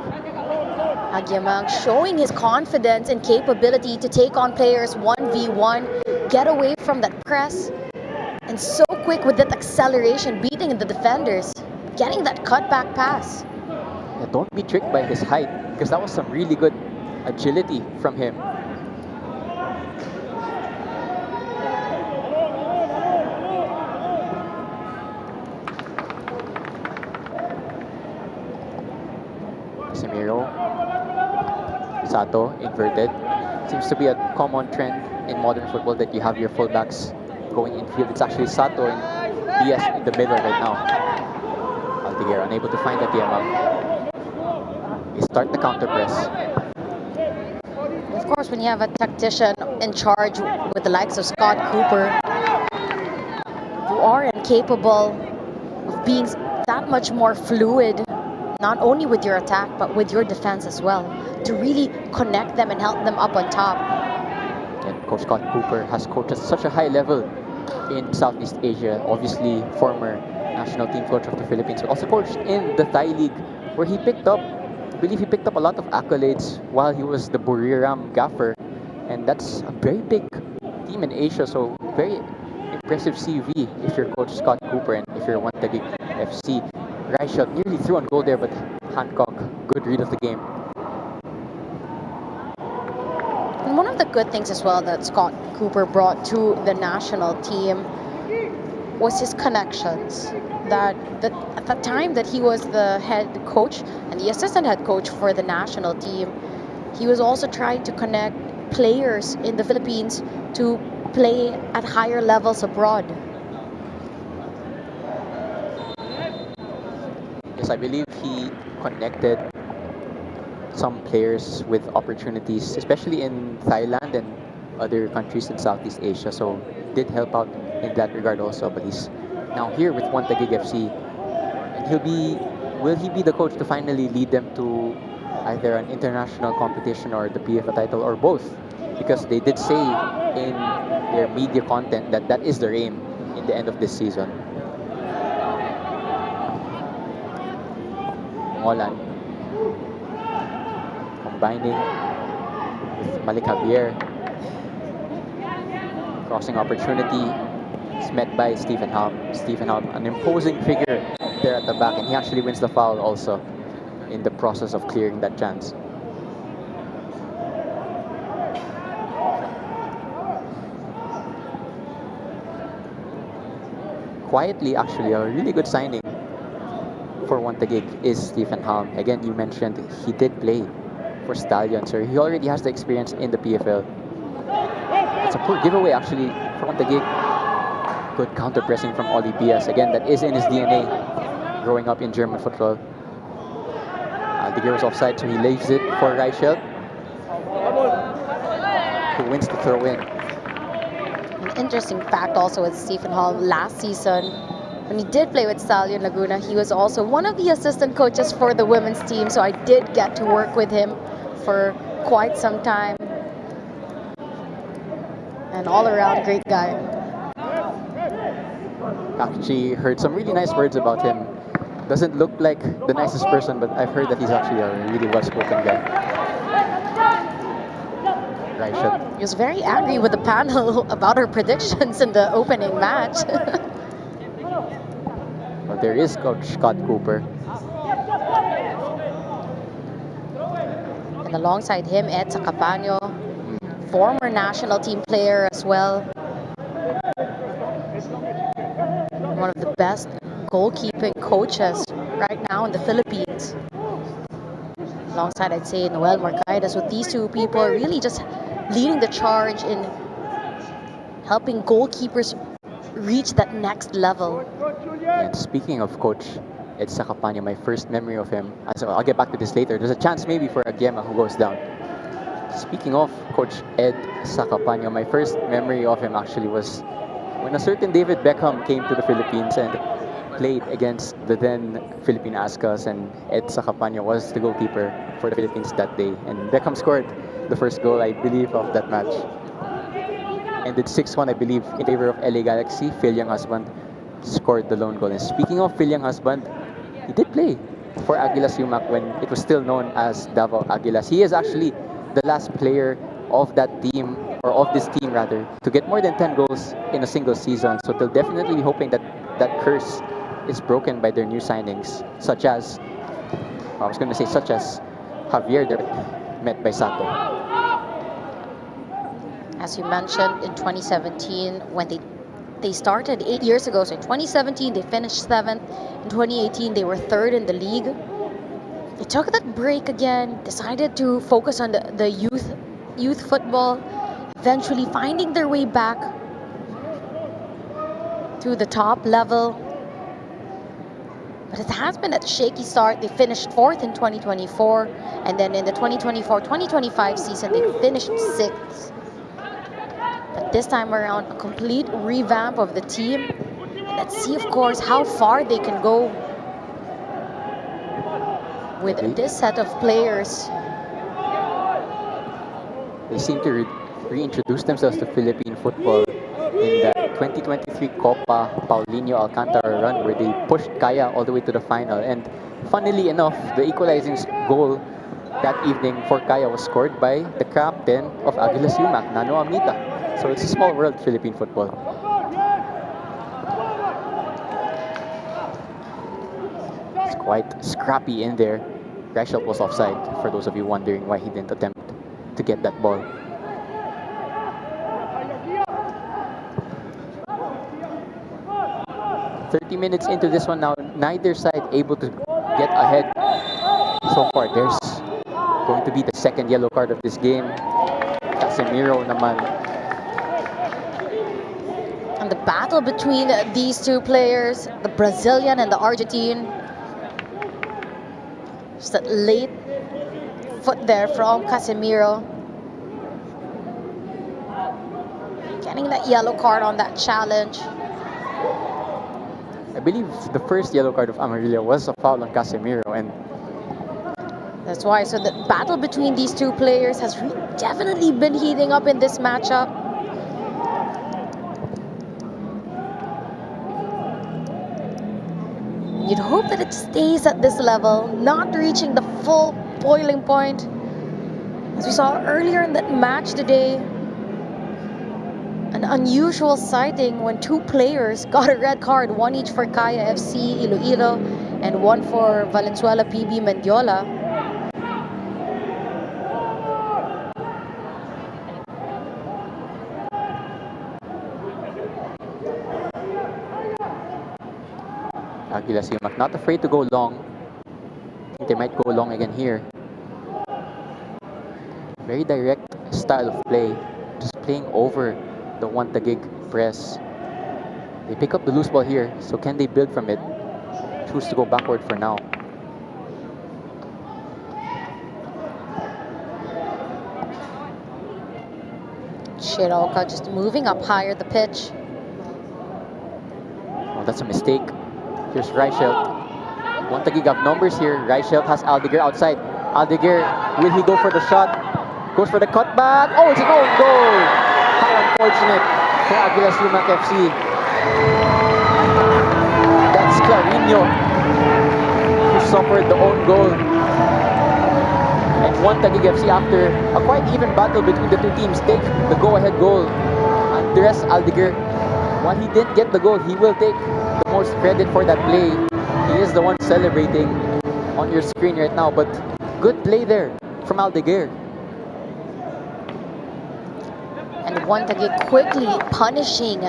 Agiemang showing his confidence and capability to take on players 1v1, get away from that press, and so quick with that acceleration, beating the defenders, getting that cutback pass. Yeah, don't be tricked by his height, because that was some really good agility from him. Casemiro. Sato, inverted. Seems to be a common trend in modern football that you have your fullbacks going infield. It's actually Sato and Diaz in the middle right now. Aldeguer unable to find Agiemang. They start the counter press. Of course, when you have a tactician in charge with the likes of Scott Cooper, you are incapable of being that much more fluid, not only with your attack, but with your defense as well, to really connect them and help them up on top. And Coach Scott Cooper has coached at such a high level in Southeast Asia. Obviously, former national team coach of the Philippines, but also coached in the Thai League, where he picked up, I believe he picked up a lot of accolades while he was the Buriram gaffer. And that's a very big team in Asia, so very impressive CV if you're Coach Scott Cooper and if you're Taguig FC. Reichelt nearly threw on goal there, but Hancock, good read of the game. And one of the good things as well that Scott Cooper brought to the national team was his connections. That at the time that he was the head coach and the assistant head coach for the national team, he was also trying to connect players in the Philippines to play at higher levels abroad. Yes, I believe he connected some players with opportunities, especially in Thailand and other countries in Southeast Asia. So did help out in that regard also. But he's now here with Taguig FC, and will he be the coach to finally lead them to either an international competition or the PFL title or both? Because they did say in their media content that that is their aim in the end of this season. Molan combining with Malik Javier. Crossing opportunity is met by Stephen Halm. Stephen Halm, an imposing figure there at the back, and he actually wins the foul also in the process of clearing that chance. Quietly, actually, a really good signing for Taguig is Stephen Halm. Again, you mentioned he did play for Stallions, so he already has the experience in the PFL. It's a poor giveaway actually for Taguig. Good counter pressing from Oli Bias. Again, that is in his DNA growing up in German football. Aldeguer was offside, so he leaves it for Reichelt, who wins the throw in. An interesting fact also with Stephen Hall, last season, when he did play with Stallion Laguna, he was also one of the assistant coaches for the women's team, so I did get to work with him for quite some time. An all-around great guy. Actually heard some really nice words about him. Doesn't look like the nicest person, but I've heard that he's actually a really well-spoken guy. Reichelt. He was very angry with the panel about her predictions in the opening match. Well, there is Coach Scott Cooper. And alongside him, Ed Sacapano, former national team player as well. One of the best goalkeeping coaches right now in the Philippines. Alongside, I'd say, Noel Marcaidas, with these two people really just leading the charge in helping goalkeepers reach that next level. And speaking of Coach Ed Sacapano, my first memory of him, so I'll get back to this later. There's a chance maybe for Agiemang who goes down. Speaking of Coach Ed Sacapano, my first memory of him actually was when a certain David Beckham came to the Philippines and played against the then Philippine Ascas, and Ed Sacapanya was the goalkeeper for the Philippines that day. And Beckham scored the first goal, I believe, of that match. Ended 6-1, I believe, in favor of LA Galaxy. Phil Young Husband scored the lone goal. And speaking of Phil Young Husband, he did play for Aguilas UMAK when it was still known as Davao Aguilas. He is actually the last player of that team, or of this team rather, to get more than 10 goals in a single season. So they'll definitely be hoping that that curse is broken by their new signings, such as, such as Javier that met by Sato. As you mentioned, in 2017, when they started 8 years ago, so in 2017 they finished 7th. In 2018 they were 3rd in the league. They took that break again, decided to focus on the youth football, eventually finding their way back to the top level. But it has been a shaky start. They finished 4th in 2024, and then in the 2024-2025 season they finished 6th. But this time around, a complete revamp of the team. And let's see, of course, how far they can go with this set of players. They seem to reintroduce themselves to Philippine football in the 2023 Copa Paulinho Alcantara run, where they pushed Kaya all the way to the final. And funnily enough, the equalizing goal that evening for Kaya was scored by the captain of Aguilas UMAK, Nano Amita. So it's a small world, Philippine football. It's quite scrappy in there. Reichelt was offside, for those of you wondering why he didn't attempt to get that ball. Minutes into this one now, neither side able to get ahead so far. There's going to be the second yellow card of this game. Casemiro naman. And the battle between these two players, the Brazilian and the Argentine. Just that late foot there from Casemiro. Getting that yellow card on that challenge. I believe the first yellow card of Amarilla was a foul on Casemiro, and that's why. So the battle between these two players has definitely been heating up in this matchup. You'd hope that it stays at this level, not reaching the full boiling point. As we saw earlier in that match today, an unusual sighting when two players got a red card, one each for Kaya FC Iloilo and one for Valenzuela PB Mendiola. Aguilas UMAK not afraid to go long. I think they might go long again here. Very direct style of play, just playing over the one Taguig press. They pick up the loose ball here, so can they build from it? Choose to go backward for now. Shiroka just moving up higher the pitch. Oh, that's a mistake. Here's Reichelt. One Taguig have numbers here. Reichelt has Aldeguer outside. Aldeguer, will he go for the shot? Goes for the cutback. Oh, it's an own goal! How unfortunate for Aguilas UMAK FC. That's Clarino who suffered the own goal. And one Taguig FC, after a quite even battle between the two teams, take the go-ahead goal. Andres Aldeguer, while he didn't get the goal, he will take the most credit for that play. He is the one celebrating on your screen right now, but good play there from Aldeguer. And one Taguig quickly punishing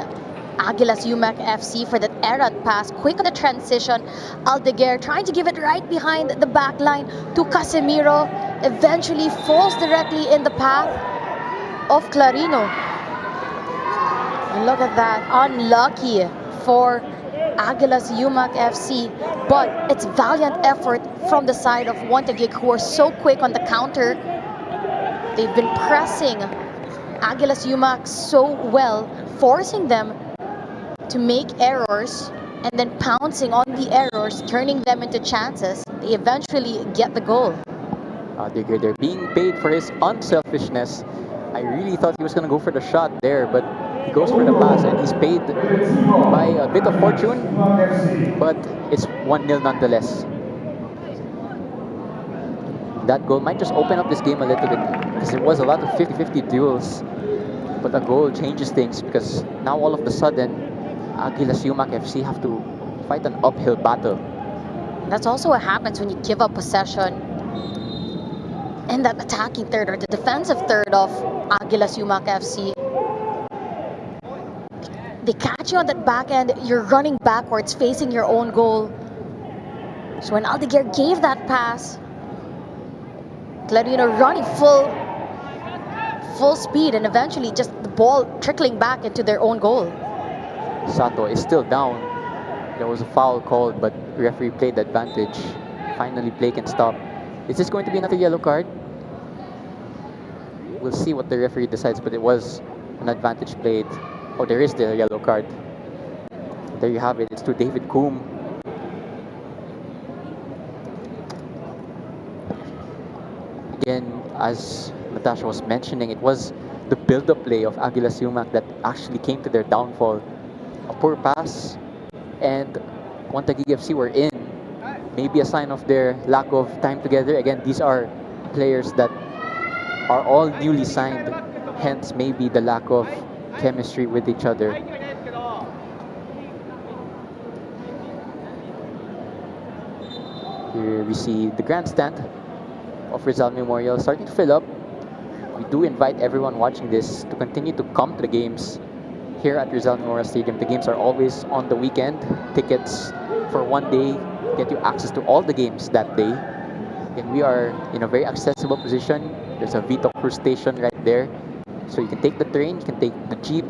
Aguilas UMAK FC for that errant pass. Quick on the transition. Aldeguer trying to give it right behind the back line to Casemiro. Eventually falls directly in the path of Clarino. And look at that. Unlucky for Aguilas UMAK FC. But it's valiant effort from the side of one Taguig, who are so quick on the counter. They've been pressing Aguilas UMAK so well, forcing them to make errors and then pouncing on the errors, turning them into chances, they eventually get the goal. They're being paid for his unselfishness. I really thought he was going to go for the shot there, but he goes for the pass, and he's paid by a bit of fortune, but it's 1-0 nonetheless. That goal might just open up this game a little bit, because it was a lot of 50-50 duels, but a goal changes things, because now all of a sudden, Aguilas UMAK FC have to fight an uphill battle. That's also what happens when you give up possession. And that attacking third, or the defensive third of Aguilas UMAK FC, they catch you on that back end, you're running backwards, facing your own goal. So when Aldeguer gave that pass, Clarino running full speed, and eventually just the ball trickling back into their own goal. Sato is still down. There was a foul called, but referee played the advantage. Finally, play can stop. Is this going to be another yellow card? We'll see what the referee decides, but it was an advantage played. Oh, there is the yellow card. There you have it. It's to David Coombe. Again, as Natasha was mentioning, it was the build-up play of Aguilas UMAK that actually came to their downfall. A poor pass, and Taguig FC were in. Maybe a sign of their lack of time together. Again, these are players that are all newly signed, hence maybe the lack of chemistry with each other. Here we see the grandstand of Rizal Memorial starting to fill up. We do invite everyone watching this to continue to come to the games here at Rizal Memorial Stadium. The games are always on the weekend. Tickets for one day get you access to all the games that day. And we are in a very accessible position. There's a Vito Cruz station right there. So you can take the train, you can take the jeep,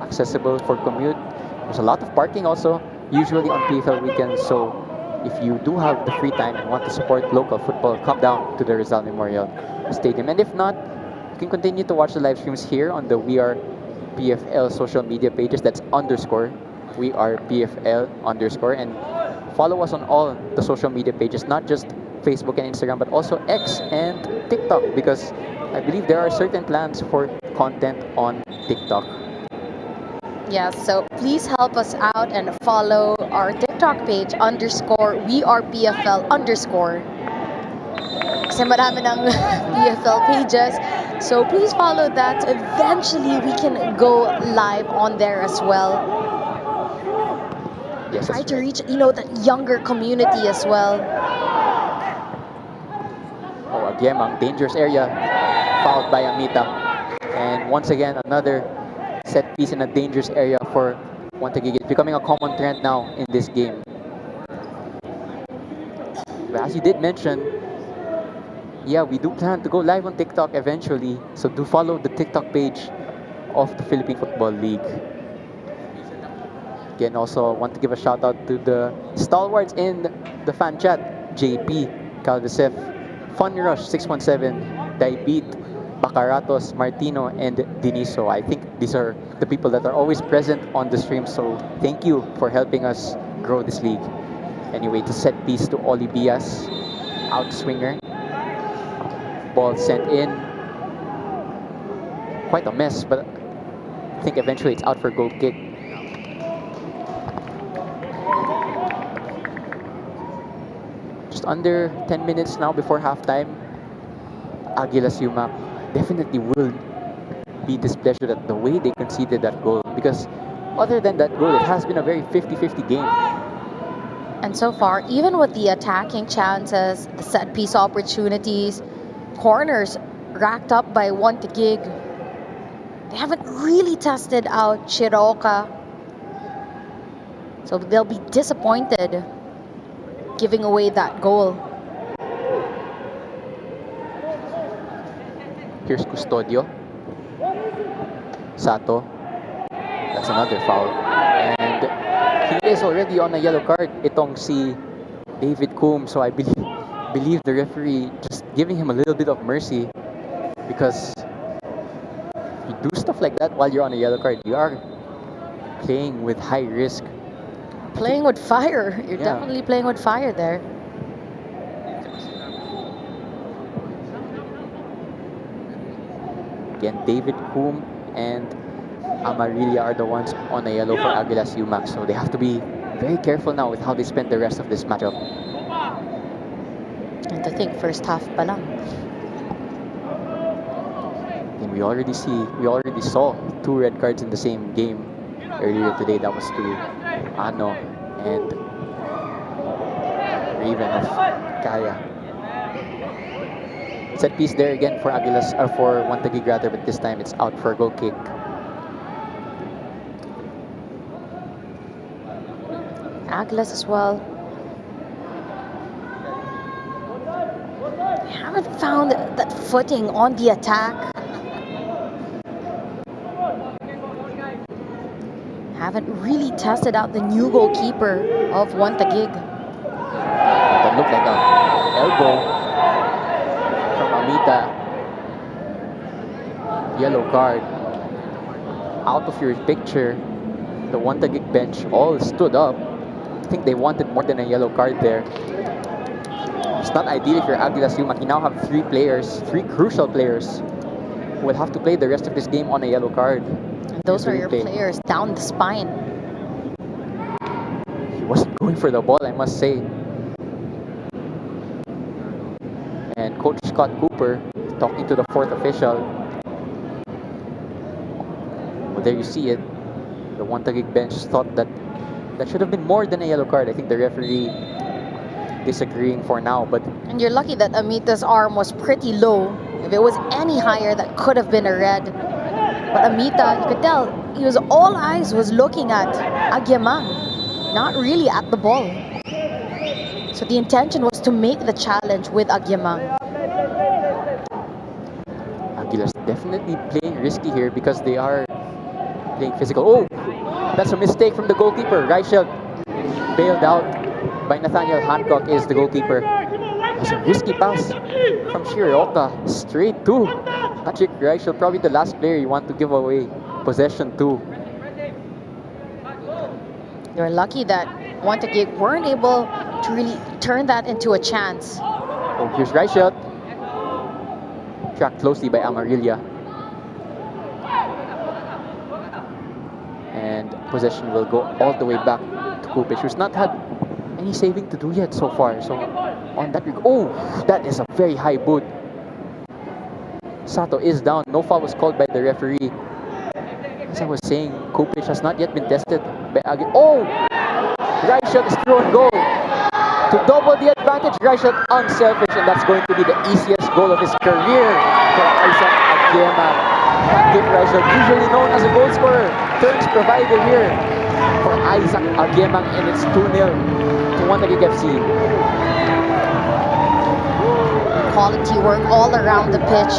accessible for commute. There's a lot of parking also, usually on PFL weekends. So if you do have the free time and want to support local football, come down to the Rizal Memorial Stadium. And if not, you can continue to watch the live streams here on the We Are PFL social media pages. That's _ We Are PFL _ and follow us on all the social media pages, not just Facebook and Instagram, but also X and TikTok, because I believe there are certain plans for content on TikTok. Yes, so please help us out and follow our TikTok page _ We Are PFL _ kasi marami ng PFL pages. So please follow that. Eventually, we can go live on there as well. Yes, Try that's to right. reach, that younger community as well. Oh, Agiemang, dangerous area, fouled by Amita. And once again, another set piece in a dangerous area for Taguig. It's becoming a common trend now in this game. But as you did mention, yeah, we do plan to go live on TikTok eventually. So do follow the TikTok page of the Philippine Football League. Again, also want to give a shout out to the stalwarts in the fan chat. JP, Caldesef, Fun Rush 617, Daibit, Bacaratos, Martino, and Diniso. I think these are the people that are always present on the stream. So thank you for helping us grow this league. Anyway, to set piece to Olibias, out swinger. Ball sent in. Quite a mess, but I think eventually it's out for goal kick. Just under 10 minutes now before halftime. Aguilas UMAK definitely will be displeasured at the way they conceded that goal, because other than that goal, it has been a very 50-50 game. And so far, even with the attacking chances, the set piece opportunities, corners racked up by Taguig, they haven't really tested out Chiroka. So they'll be disappointed giving away that goal. Here's Custodio. Sato. That's another foul. And he is already on a yellow card. Itong si David Coombe. So I believe the referee just giving him a little bit of mercy, because you do stuff like that while you're on a yellow card, you are playing with high risk. Playing with fire. You're Yeah. definitely playing with fire there. Again, David Coombe and Amarilla are the ones on a yellow for Aguilas UMAK. So they have to be very careful now with how they spend the rest of this matchup. And to think first half pa lang. And we already saw 2 red cards in the same game earlier today. That was to Ano and Raven of Kaya. Set piece there again for Aguilas, or for Taguig rather, but this time it's out for a goal kick. Aguilas as well. They haven't found that footing on the attack. Haven't really tested out the new goalkeeper of Taguig. That looked like a elbow from Amita. Yellow card. Out of your picture. The Taguig bench all stood up. I think they wanted more than a yellow card there. It's not ideal if you're Aguilas UMAK. You now have 3 players, 3 crucial players, who will have to play the rest of this game on a yellow card. And those are your players down the spine. He wasn't going for the ball, I must say. And Coach Scott Cooper talking to the 4th official. Well, there you see it. The Taguig bench thought that should have been more than a yellow card. I think the referee disagreeing for now, but And you're lucky that Amita's arm was pretty low. If it was any higher, that could have been a red. But Amita, you could tell, he was all eyes was looking at Agyamang, not really at the ball. So the intention was to make the challenge with Agyamang. Aguilas definitely playing risky here because they are playing physical. Oh, that's a mistake from the goalkeeper. Reichelt bailed out by Nathaniel Hancock is the goalkeeper. That's a risky pass from Shirioka straight to Patrick Reichelt, probably the last player you want to give away possession to. You're lucky that Taguig weren't able to really turn that into a chance. Oh, here's Reichelt. Tracked closely by Amarilla. And possession will go all the way back to Kupich, who's not had any saving to do yet so far. So on that, oh, that is a very high boot. Sato is down. No foul was called by the referee. As I was saying, Kupich has not yet been tested by Agui. Oh, Reichelt is through and goal. To double the advantage, Reichelt unselfish, and that's going to be the easiest goal of his career for Isaac Agyemang. Patrick Reichelt, usually known as a goal scorer, turns provider here for Isaac Agyemang, and it's 2-0 to Taguig FC. Quality work all around the pitch.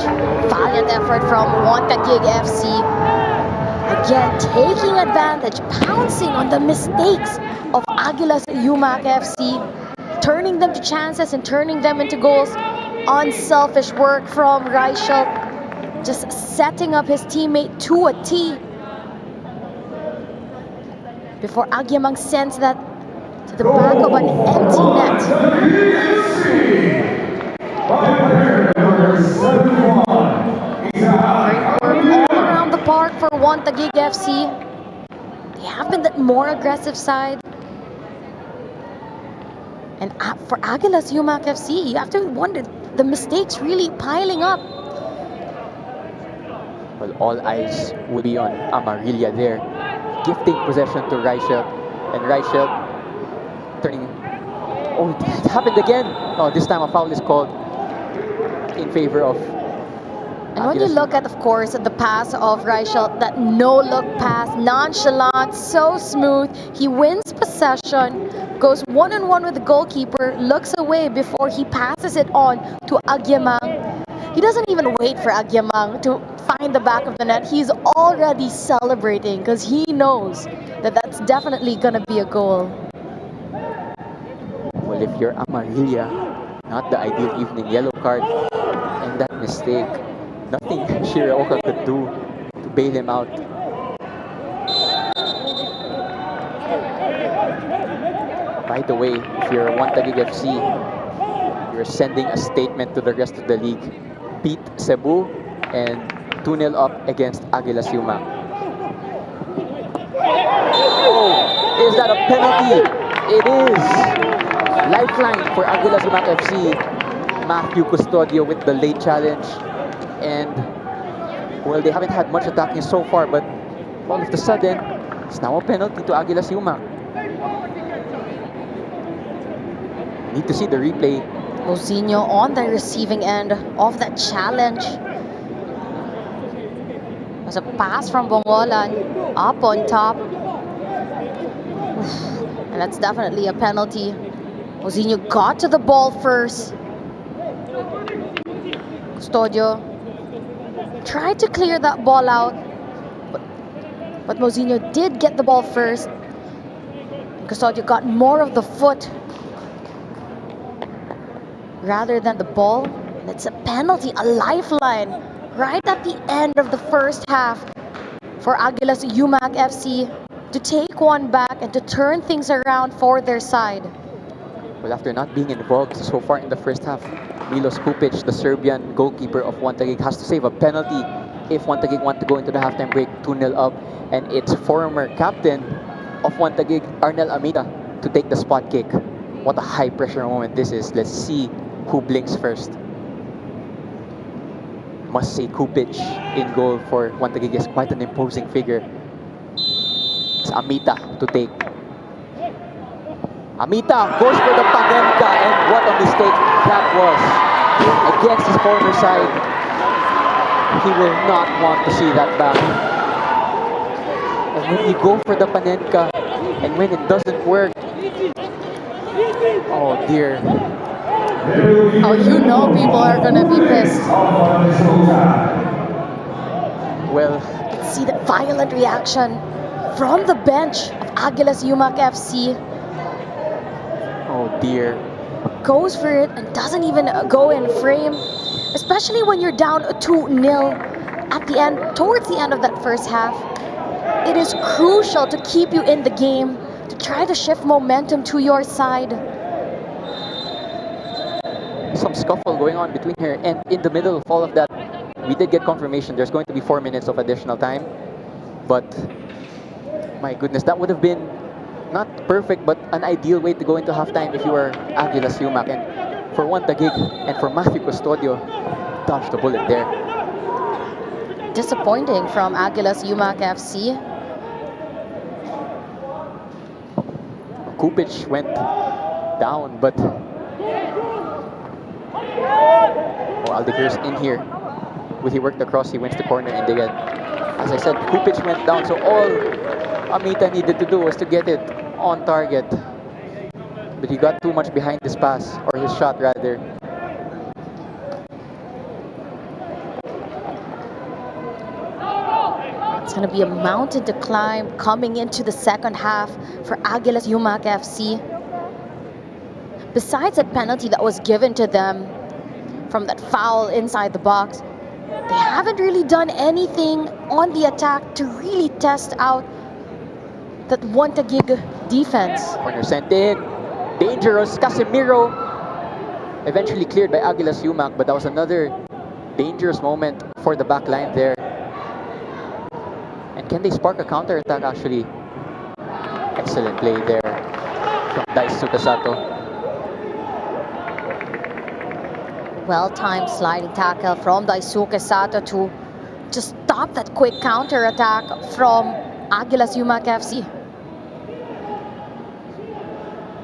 Valiant effort from Taguig FC. Again, taking advantage, pouncing on the mistakes of Aguilas UMAK FC, turning them to chances and turning them into goals. Unselfish work from Reichelt, just setting up his teammate to a T before Agyemang sends that to the back of an empty net. Great work all around the park for Taguig FC. They have been the more aggressive side. And for Aguilas UMAK FC, you have to wonder, the mistakes really piling up. Well, all eyes will be on Amarilla there, gifting possession to Reichelt, and Reichelt turning. Oh, it happened again. Oh, this time a foul is called in favor of. And when you look at, of course, the pass of Reichelt, that no-look pass, nonchalant, so smooth. He wins possession, goes one-on-one with the goalkeeper, looks away before he passes it on to Agyemang. He doesn't even wait for Agyemang to find the back of the net. He's already celebrating because he knows that that's definitely going to be a goal. Well, if you're Amarilla, not the ideal evening. Yellow card and that mistake. Nothing Shirioka could do to bail him out. By the way, if you're Taguig FC, you're sending a statement to the rest of the league. Beat Cebu and 2-0 up against Aguilas UMAK. Oh, is that a penalty? It is. Lifeline for Aguilas UMAK FC. Matthew Custodio with the late challenge. And, well, they haven't had much attacking so far, but all of a sudden, it's now a penalty to Aguilas UMAK. Need to see the replay. Mozinho on the receiving end of that challenge. It was a pass from Bongolan up on top. And that's definitely a penalty. Mozinho got to the ball first. Custodio tried to clear that ball out. But Mozinho did get the ball first. Custodio got more of the foot rather than the ball. And it's a penalty, a lifeline, right at the end of the first half for Aguilas UMAK FC to take one back and to turn things around for their side. Well, after not being involved so far in the first half, Milos Kupic, the Serbian goalkeeper of Taguig, has to save a penalty if Taguig want to go into the halftime break 2-0 up. And it's former captain of Taguig, Arnel Amita, to take the spot kick. What a high pressure moment this is. Let's see who blinks first. Must say Kupic in goal for Taguig is quite an imposing figure. It's Amita to take. Amita goes for the Panenka, and what a mistake that was. Against his former side, he will not want to see that back. And when you go for the Panenka, and when it doesn't work, oh dear. Oh, you know people are gonna be pissed. Well, Let's see the violent reaction from the bench of Aguilas UMAK FC. oh dear. Goes for it and doesn't even go in frame, especially when you're down 2-0 at the end, towards the end of that first half. It is crucial to keep you in the game, to try to shift momentum to your side. Some scuffle going on between here, and in the middle of all of that, we did get confirmation there's going to be 4 minutes of additional time. But my goodness, that would have been not perfect, but an ideal way to go into halftime if you were Aguilas UMAK. And for Taguig and for Matthew Custodio, dodged the bullet there. Disappointing from Aguilas UMAK FC. Kupic went down, but Aldeguer's in here. Will he work the cross? He wins the corner, and again, as I said, Kupic went down, so all Amita needed to do was to get it on target. But he got too much behind his pass, or his shot rather. It's going to be a mountain to climb coming into the second half for Aguilas UMAK FC. Besides that penalty that was given to them from that foul inside the box, they haven't really done anything on the attack to really test out that Taguig defense. Corner sent in. Dangerous. Casemiro. Eventually cleared by Aguilas UMAK, but that was another dangerous moment for the back line there. And can they spark a counter-attack actually? Excellent play there from Daisuke Sato. Well-timed sliding tackle from Daisuke Sato to just stop that quick counter-attack from Aguilas UMAK FC.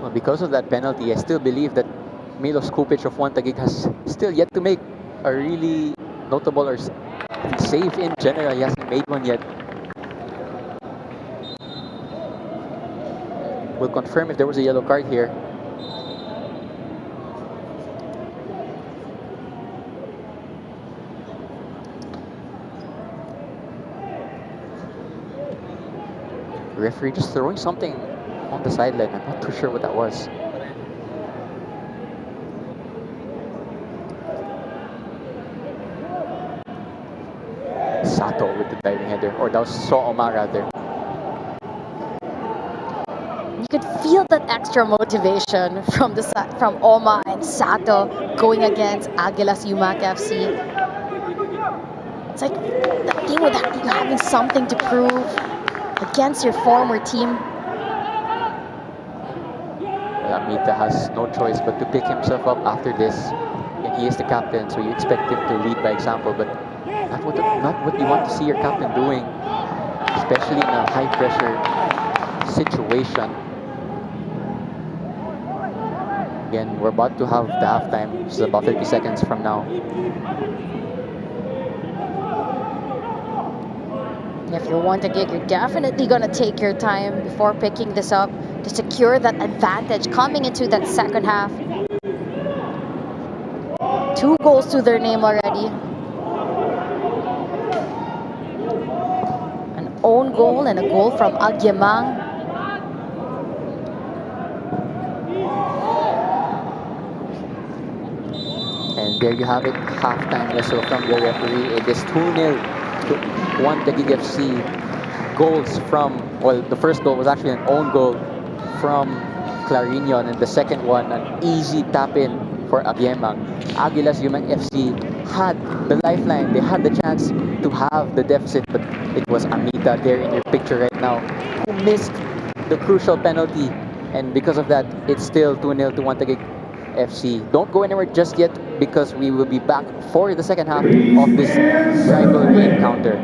Well, because of that penalty, I still believe that Milos Kupic of Taguig has still yet to make a really notable or save in general. He hasn't made one yet. We'll confirm if there was a yellow card here. The referee just throwing something on the sideline. I'm not too sure what that was. Sato with the diving header, or that was Sooma rather. could feel that extra motivation from from Oma and Sato going against Aguilas UMAK FC. It's like that thing with having something to prove against your former team. Amita has no choice but to pick himself up after this. And he is the captain, so you expect him to lead by example, but not what you want to see your captain doing, especially in a high-pressure situation. Again, we're about to have the halftime, which is about 30 seconds from now. If you're one Taguig, you're definitely going to take your time before picking this up to secure that advantage coming into that second half. 2 goals to their name already. An own goal and a goal from Agyemang. And there you have it, halftime whistle from the referee. It is 2-0 to 1 Taguig FC. Goals from, well, the first goal was actually an own goal from Clarinion, and the second one, an easy tap-in for Agyemang. Aguilas UMAK FC had the lifeline. They had the chance to have the deficit, but it was Amita there in your picture right now who missed the crucial penalty. And because of that, it's still 2-0 to 1 Taguig FC. Don't go anywhere just yet, because we will be back for the second half of this rivalry encounter.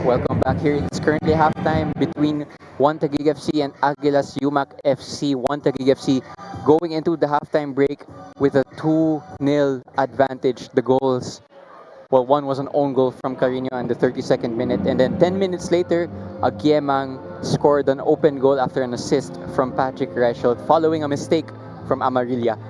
Welcome back here. It's currently halftime between One Taguig FC and Aguilas UMAK FC. One Taguig FC going into the halftime break with a 2-0 advantage. The goals, well, one was an own goal from Carino in the 32nd minute, and then 10 minutes later, Aguiemang scored an open goal after an assist from Patrick Reichelt following a mistake from Amarilla.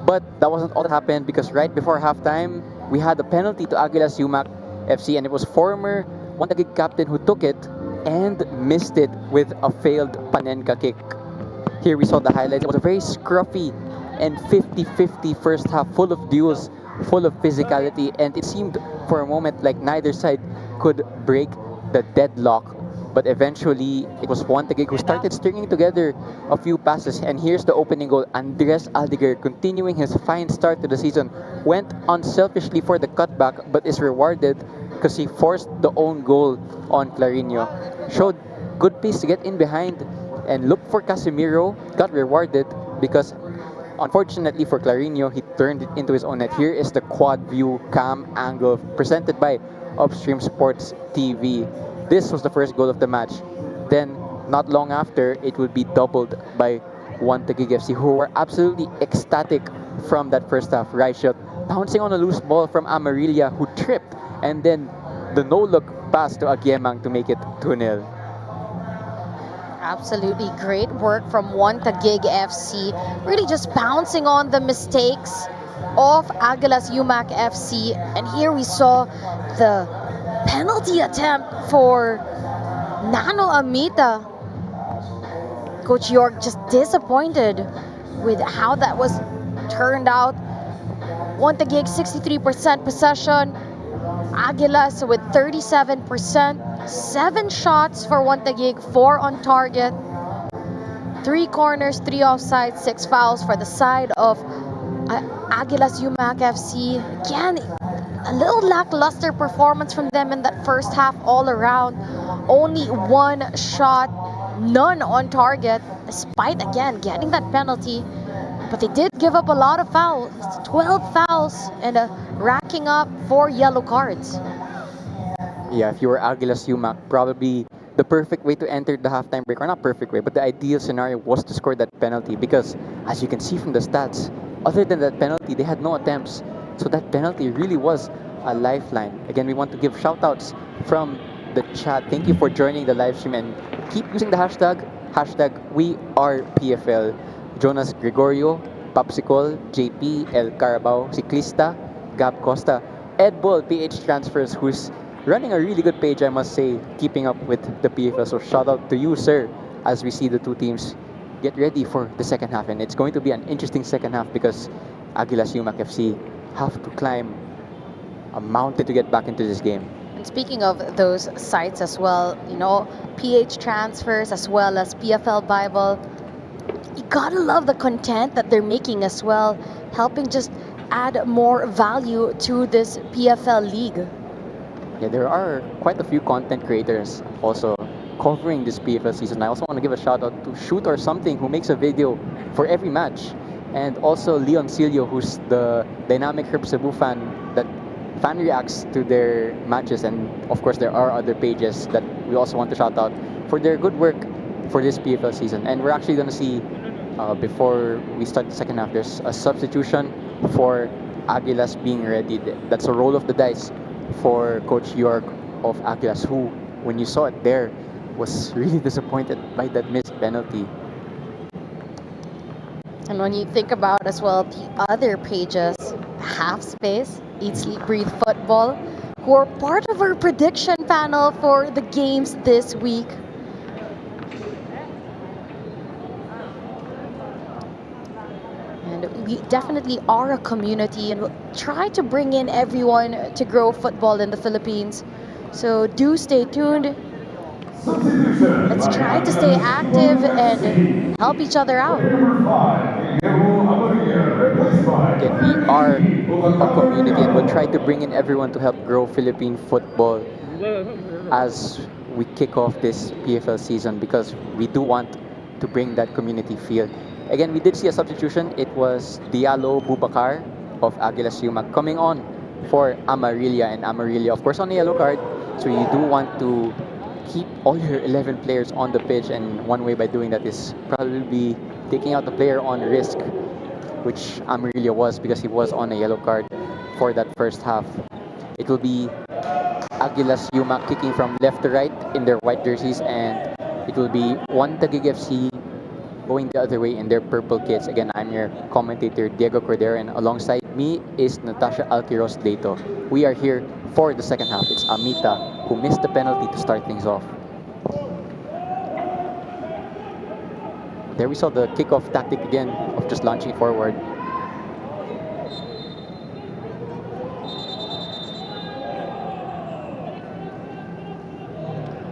But that wasn't all that happened, because right before halftime, we had a penalty to Aguilas UMAK FC, and it was former One Taguig captain who took it and missed it with a failed Panenka kick. Here we saw the highlights. It was a very scruffy and 50-50 first half, full of duels, full of physicality, and it seemed for a moment like neither side could break the deadlock. But eventually, it was One Taguig who started stringing together a few passes. And here's the opening goal. Andres Aldeguer, continuing his fine start to the season, went unselfishly for the cutback, but is rewarded because he forced the own goal on Clarino. Showed good pace to get in behind and looked for Casemiro, got rewarded because unfortunately for Clarino, he turned it into his own net. Here is the quad view cam angle presented by Upstream Sports TV. This was the first goal of the match. Then, not long after, it would be doubled by One Taguig FC, who were absolutely ecstatic from that first half. Reichelt bouncing on a loose ball from Amarilla, who tripped, and then the no-look pass to Aguiemang to make it 2-0. Absolutely great work from one Taguig FC. Really just pouncing on the mistakes of Aguilas UMAK FC. And here we saw the penalty attempt for Nano Amita. Coach York just disappointed with how that was turned out. One Taguig 63% possession. Aguilas with 37%. 7 shots for one Taguig, 4 on target. 3 corners, 3 offsides, 6 fouls for the side of Aguilas UMAK FC. Again, a little lackluster performance from them in that first half all around. Only 1 shot, none on target, despite again getting that penalty. But they did give up a lot of fouls, 12 fouls, and racking up 4 yellow cards. Yeah, if you were Aguilas UMAK, probably the perfect way to enter the halftime break, or not perfect way, but the ideal scenario was to score that penalty because, as you can see from the stats, other than that penalty, they had no attempts. So that penalty really was a lifeline. Again, we want to give shout-outs from the chat. Thank you for joining the live stream and keep using the hashtag #WeArePFL. Jonas Gregorio, Popsicle, JP, El Carabao, Ciclista, Gab Costa, Ed Bull, PH Transfers, who's running a really good page, I must say, keeping up with the PFL. So shout out to you, sir, as we see the two teams get ready for the second half. And it's going to be an interesting second half because Aguilas UMAK FC have to climb a mountain to get back into this game. And speaking of those sites as well, you know, PH Transfers as well as PFL Bible, you gotta love the content that they're making as well, helping just add more value to this PFL league. Yeah, there are quite a few content creators also covering this PFL season. I also want to give a shout out to Shoot or Something, who makes a video for every match, and also Leon Cilio, who's the dynamic Herb Cebu fan that fan reacts to their matches. And of course, there are other pages that we also want to shout out for their good work for this PFL season. And we're actually going to see, before we start the second half, there's a substitution for Aguilas being ready. That's a roll of the dice for Coach York of Aguilas, who, when you saw it there, was really disappointed by that missed penalty. And when you think about as well the other pages, Half Space, Eat, Sleep, Breathe Football, who are part of our prediction panel for the games this week. And we definitely are a community and we'll try to bring in everyone to grow football in the Philippines. So do stay tuned. Let's try to stay active and help each other out. Again, we are a community and we'll try to bring in everyone to help grow Philippine football as we kick off this PFL season, because we do want to bring that community feel. Again, we did see a substitution. It was Diallo Bubakar of Aguilas UMAK coming on for Amarilla, and Amarilla, of course, on a yellow card. So you do want to keep all your 11 players on the pitch, and one way by doing that is probably taking out the player on risk, which Amarilla was because he was on a yellow card for that first half. It will be Aguilas UMAK kicking from left to right in their white jerseys, and it will be one Taguig FC going the other way in their purple kits. Again, I'm your commentator, Diego Cordero, and alongside me is Natasha Alquiros Leito. We are here for the second half. It's Amita who missed the penalty to start things off. There we saw the kickoff tactic again of just launching forward.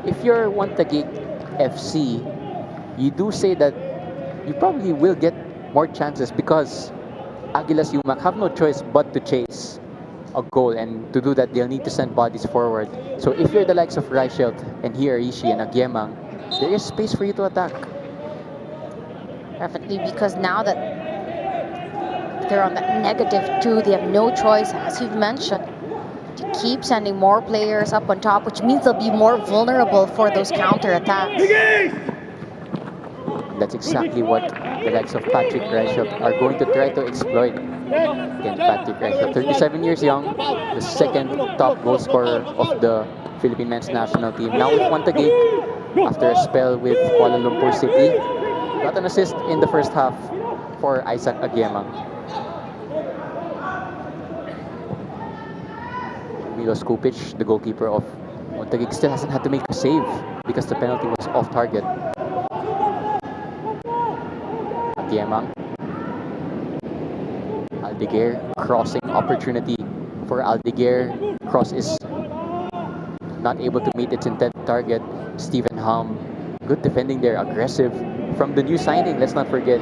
If you're one Taguig FC, you do say that you probably will get more chances because Aguilas UMAK have no choice but to chase a goal, and to do that they'll need to send bodies forward. So if you're the likes of Reichelt and Hiarishi and Agyemang, there is space for you to attack. Definitely, because now that they're on that -2, they have no choice, as you've mentioned, to keep sending more players up on top, which means they'll be more vulnerable for those counter attacks. That's exactly what the likes of Patrick Reichelt are going to try to exploit. Again, Patrick Reichelt, 37 years young, the second top goal scorer of the Philippine men's national team. Now with Taguig, after a spell with Kuala Lumpur City, got an assist in the first half for Isaac Agiemang. Milos Kupic, the goalkeeper of Taguig, still hasn't had to make a save because the penalty was off target. Agiemang. Aldeguer, crossing opportunity for Aldeguer. Cross is not able to meet its intended target. Stephen Hum, good defending there, aggressive from the new signing. Let's not forget,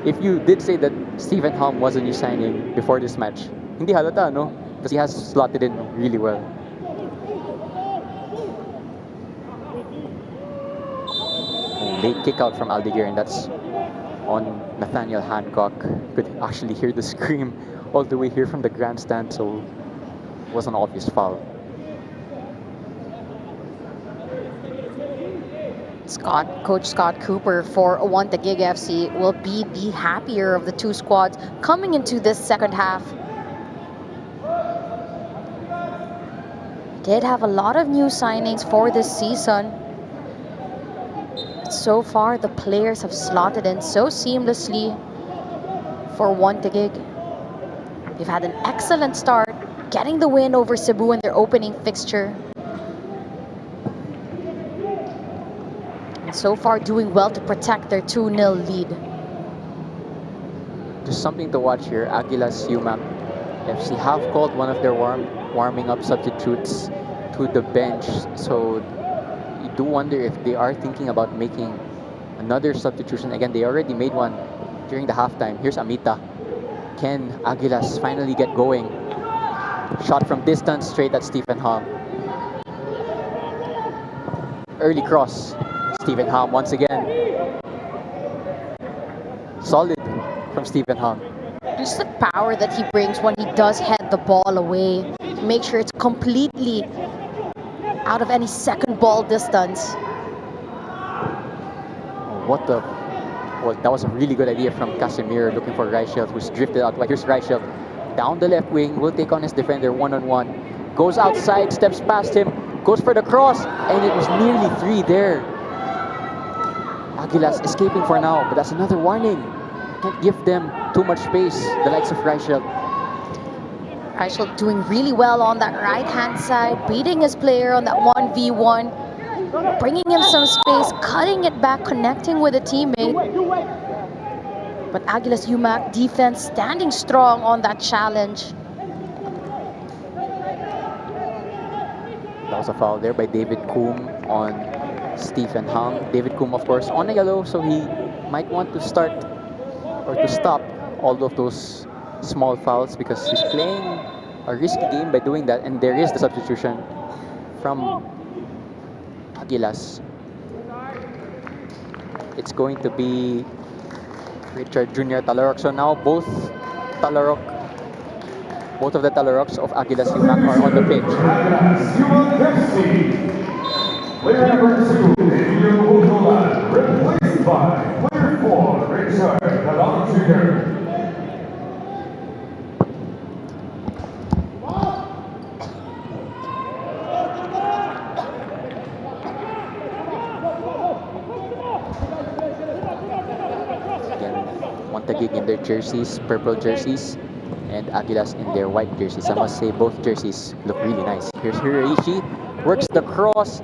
if you did say that Stephen Hum was a new signing before this match, hindi halata, no? Because he has slotted in really well. Late kick out from Aldeguer, and that's on Nathaniel Hancock. Could actually hear the scream all the way here from the grandstand, so it was an obvious foul. Coach Scott Cooper for Taguig FC will be the happier of the two squads coming into this second half. Did have a lot of new signings for this season. So far, the players have slotted in so seamlessly for Taguig. They've had an excellent start, getting the win over Cebu in their opening fixture. And so far, doing well to protect their 2-0 lead. Just something to watch here. Aguilas UMAK FC have called one of their warming up substitutes to the bench, so you do wonder if they are thinking about making another substitution. Again, they already made one during the halftime. Here's Amita. Can Aguilas finally get going? Shot from distance straight at Stephen Hum. Early cross. Stephen Hum once again. Solid from Stephen Hum. Just the power that he brings when he does head the ball away. Make sure it's completely out of any second ball distance. Well, that was a really good idea from Casemiro, looking for Reichelt, who's drifted out. Here's Reichelt down the left wing, will take on his defender one-on-one. Goes outside, steps past him, goes for the cross, and it was nearly 3 there. Aguilas escaping for now, but that's another warning. Can't give them too much space, the likes of Reichelt. Reichelt doing really well on that right-hand side, beating his player on that 1v1, bringing him some space, cutting it back, connecting with a teammate. But Aguilas UMAK defense standing strong on that challenge. That was a foul there by David Coombe on Stephen Hum. David Coombe, of course, on a yellow, so he might want to start or to stop all of those small fouls because he's playing a risky game by doing that. And there is the substitution from Aguilas. It's going to be Richard Jr. Talarok. So now both of the Talaroks of Aguilas UMAK are on the pitch. Player number 2, replaced by player 4, Richard Talarok Jr. Taguig in their jerseys, purple jerseys, and Aguilas in their white jerseys. I must say both jerseys look really nice. Here's Hiraishi, works the cross.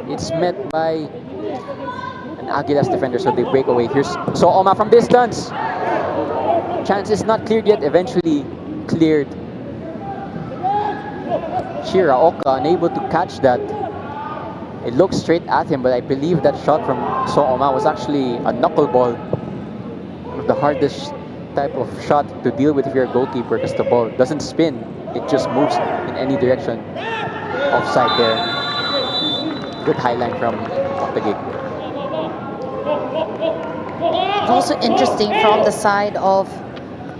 It's met by an Aguilas defender, so they break away. Here's Sooma from distance. Chance is not cleared yet, eventually cleared. Shiraoka unable to catch that. It looks straight at him, but I believe that shot from Sooma was actually a knuckleball. The hardest type of shot to deal with if you're a goalkeeper because the ball doesn't spin, it just moves in any direction. Offside there. Good highline from Taguig. Also interesting from the side of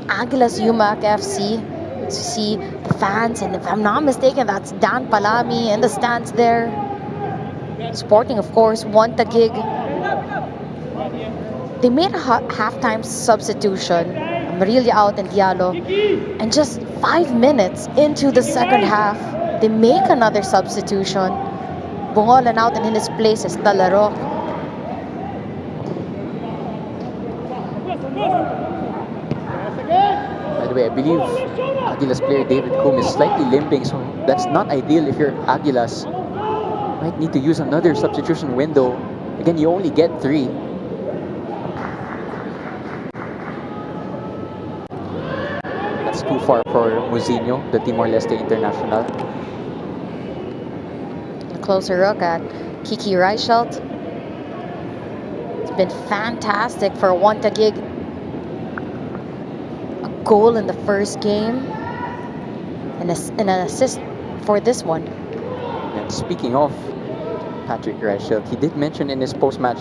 Aguilas UMAK FC to see the fans, and if I'm not mistaken, that's Dan Palami in the stands there. Supporting, of course, Taguig. They made a halftime substitution. Marilla out and Diallo. And just 5 minutes into the second half, they make another substitution. Bungolan out and in his place is Talaro. By the way, I believe Aguilas player David Coom is slightly limping, so that's not ideal if you're Aguilas. Might need to use another substitution window. Again, you only get 3. That's too far for Muzinho, the Timor-Leste international. A closer look at Kiki Reichelt. It's been fantastic for Taguig. A goal in the first game and an assist for this one. And speaking of Patrick Reichelt, he did mention in his post-match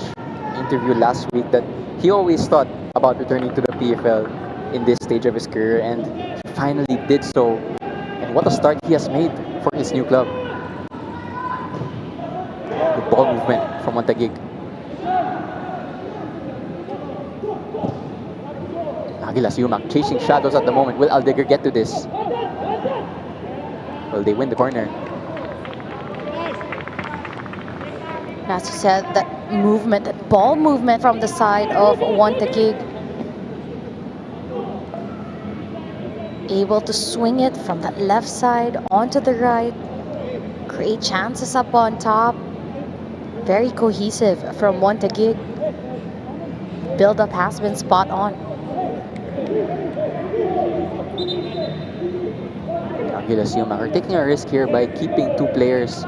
interview last week that he always thought about returning to the PFL in this stage of his career, and he finally did so. And what a start he has made for his new club. Good ball movement from Taguig. Aguilas UMAK chasing shadows at the moment. Will Aldeguer get to this? Well, they win the corner. As you said, that movement, that ball movement from the side of Taguig. Able to swing it from that left side onto the right. Great chances up on top. Very cohesive from Taguig. Build-up has been spot on. Aguilas UMAK are taking a risk here by keeping 2 players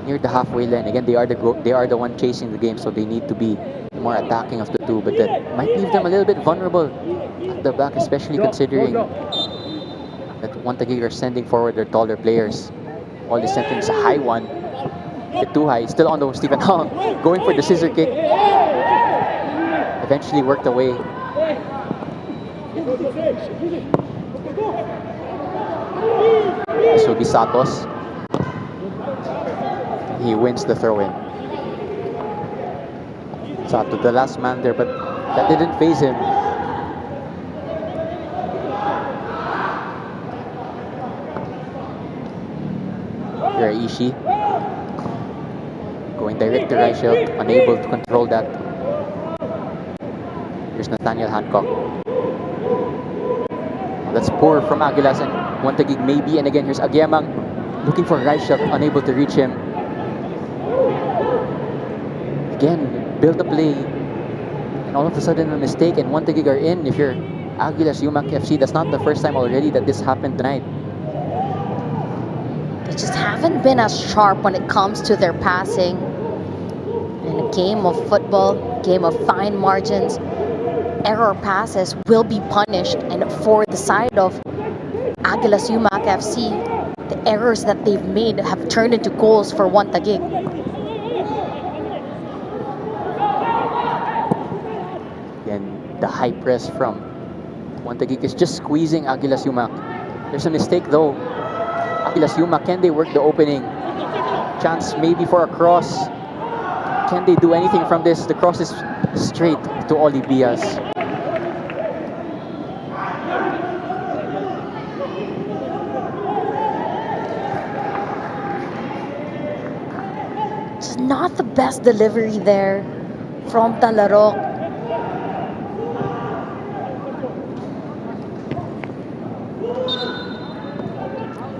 near the halfway line. Again, they are the one chasing the game, so they need to be more attacking of the 2, but that might leave them a little bit vulnerable at the back, especially considering that Taguig are sending forward their taller players. All they sent in is a high one. Bit too high. Still on the Stephen Hong, going for the scissor kick. Eventually worked away. This will be Santos. He wins the throw-in. Sato, the last man there, but that didn't faze him. Here Ishii. Going direct to Reichelt, unable to control that. Here's Nathaniel Hancock. That's poor from Aguilas and Taguig maybe. And again, here's Agyemang looking for Reichelt, unable to reach him. Again, build a play. And all of a sudden a mistake and Taguig are in. If you're Aguilas UMAK FC, that's not the first time already that this happened tonight. They just haven't been as sharp when it comes to their passing. In a game of football, game of fine margins, error passes will be punished. And for the side of Aguilas UMAK FC, the errors that they've made have turned into goals for Taguig. Again, the high press from Taguig is just squeezing Aguilas UMAK. There's a mistake though. Aguilas UMAK, can they work the opening? Chance maybe for a cross. Can they do anything from this? The cross is straight to Olivias. Just not the best delivery there from Talarok.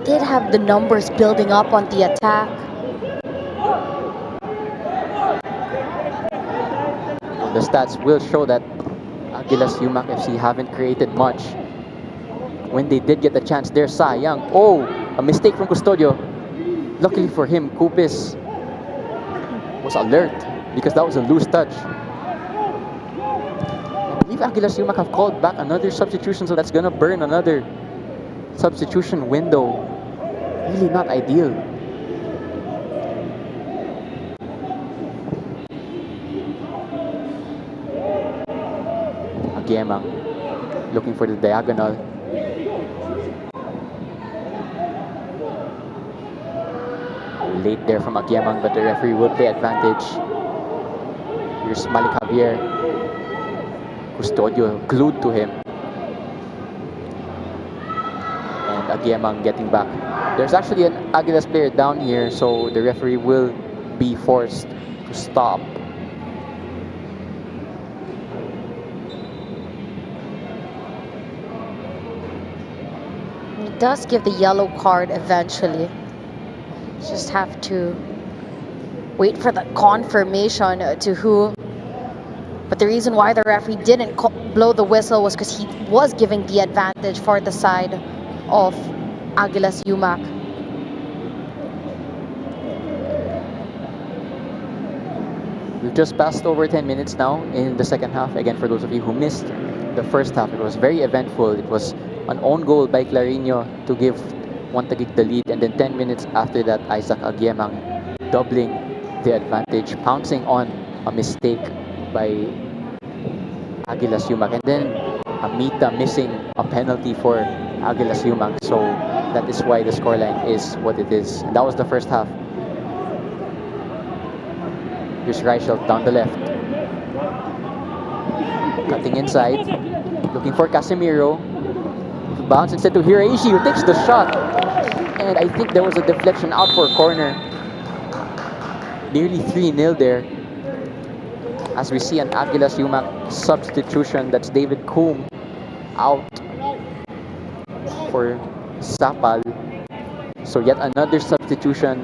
Did have the numbers building up on the attack. The stats will show that Aguilas UMAK FC haven't created much. When they did get the chance, there's Sayang. Oh, a mistake from Custodio. Luckily for him, Kupis was alert because that was a loose touch. I believe Aguilas UMAK have called back another substitution, so that's gonna burn another substitution window. Really not ideal. Agyemang looking for the diagonal. Late there from Agyemang, but the referee will play advantage. Here's Malik Javier. Custodio glued to him. And Aguiemang getting back. There's actually an Aguilas player down here, so the referee will be forced to stop. It does give the yellow card eventually. Just have to wait for the confirmation to who. But the reason why the referee didn't blow the whistle was because he was giving the advantage for the side of Aguilas UMAK. We've just passed over 10 minutes now in the second half. Again, for those of you who missed the first half, it was very eventful. It was an own goal by Clarino to give Taguig the lead, and then 10 minutes after that, Isaac Aguiemang doubling the advantage, pouncing on a mistake by Aguilas UMAK, and then Amita missing a penalty for Aguilas UMAK. So that is why the scoreline is what it is. And that was the first half. Here's Reichelt down the left. Cutting inside. Looking for Casemiro. Bounce instead to Hiraishi, who takes the shot. And I think there was a deflection out for a corner. Nearly 3-0 there. As we see an Aguilas UMAK substitution, that's David Coombe out for Sapal. So yet another substitution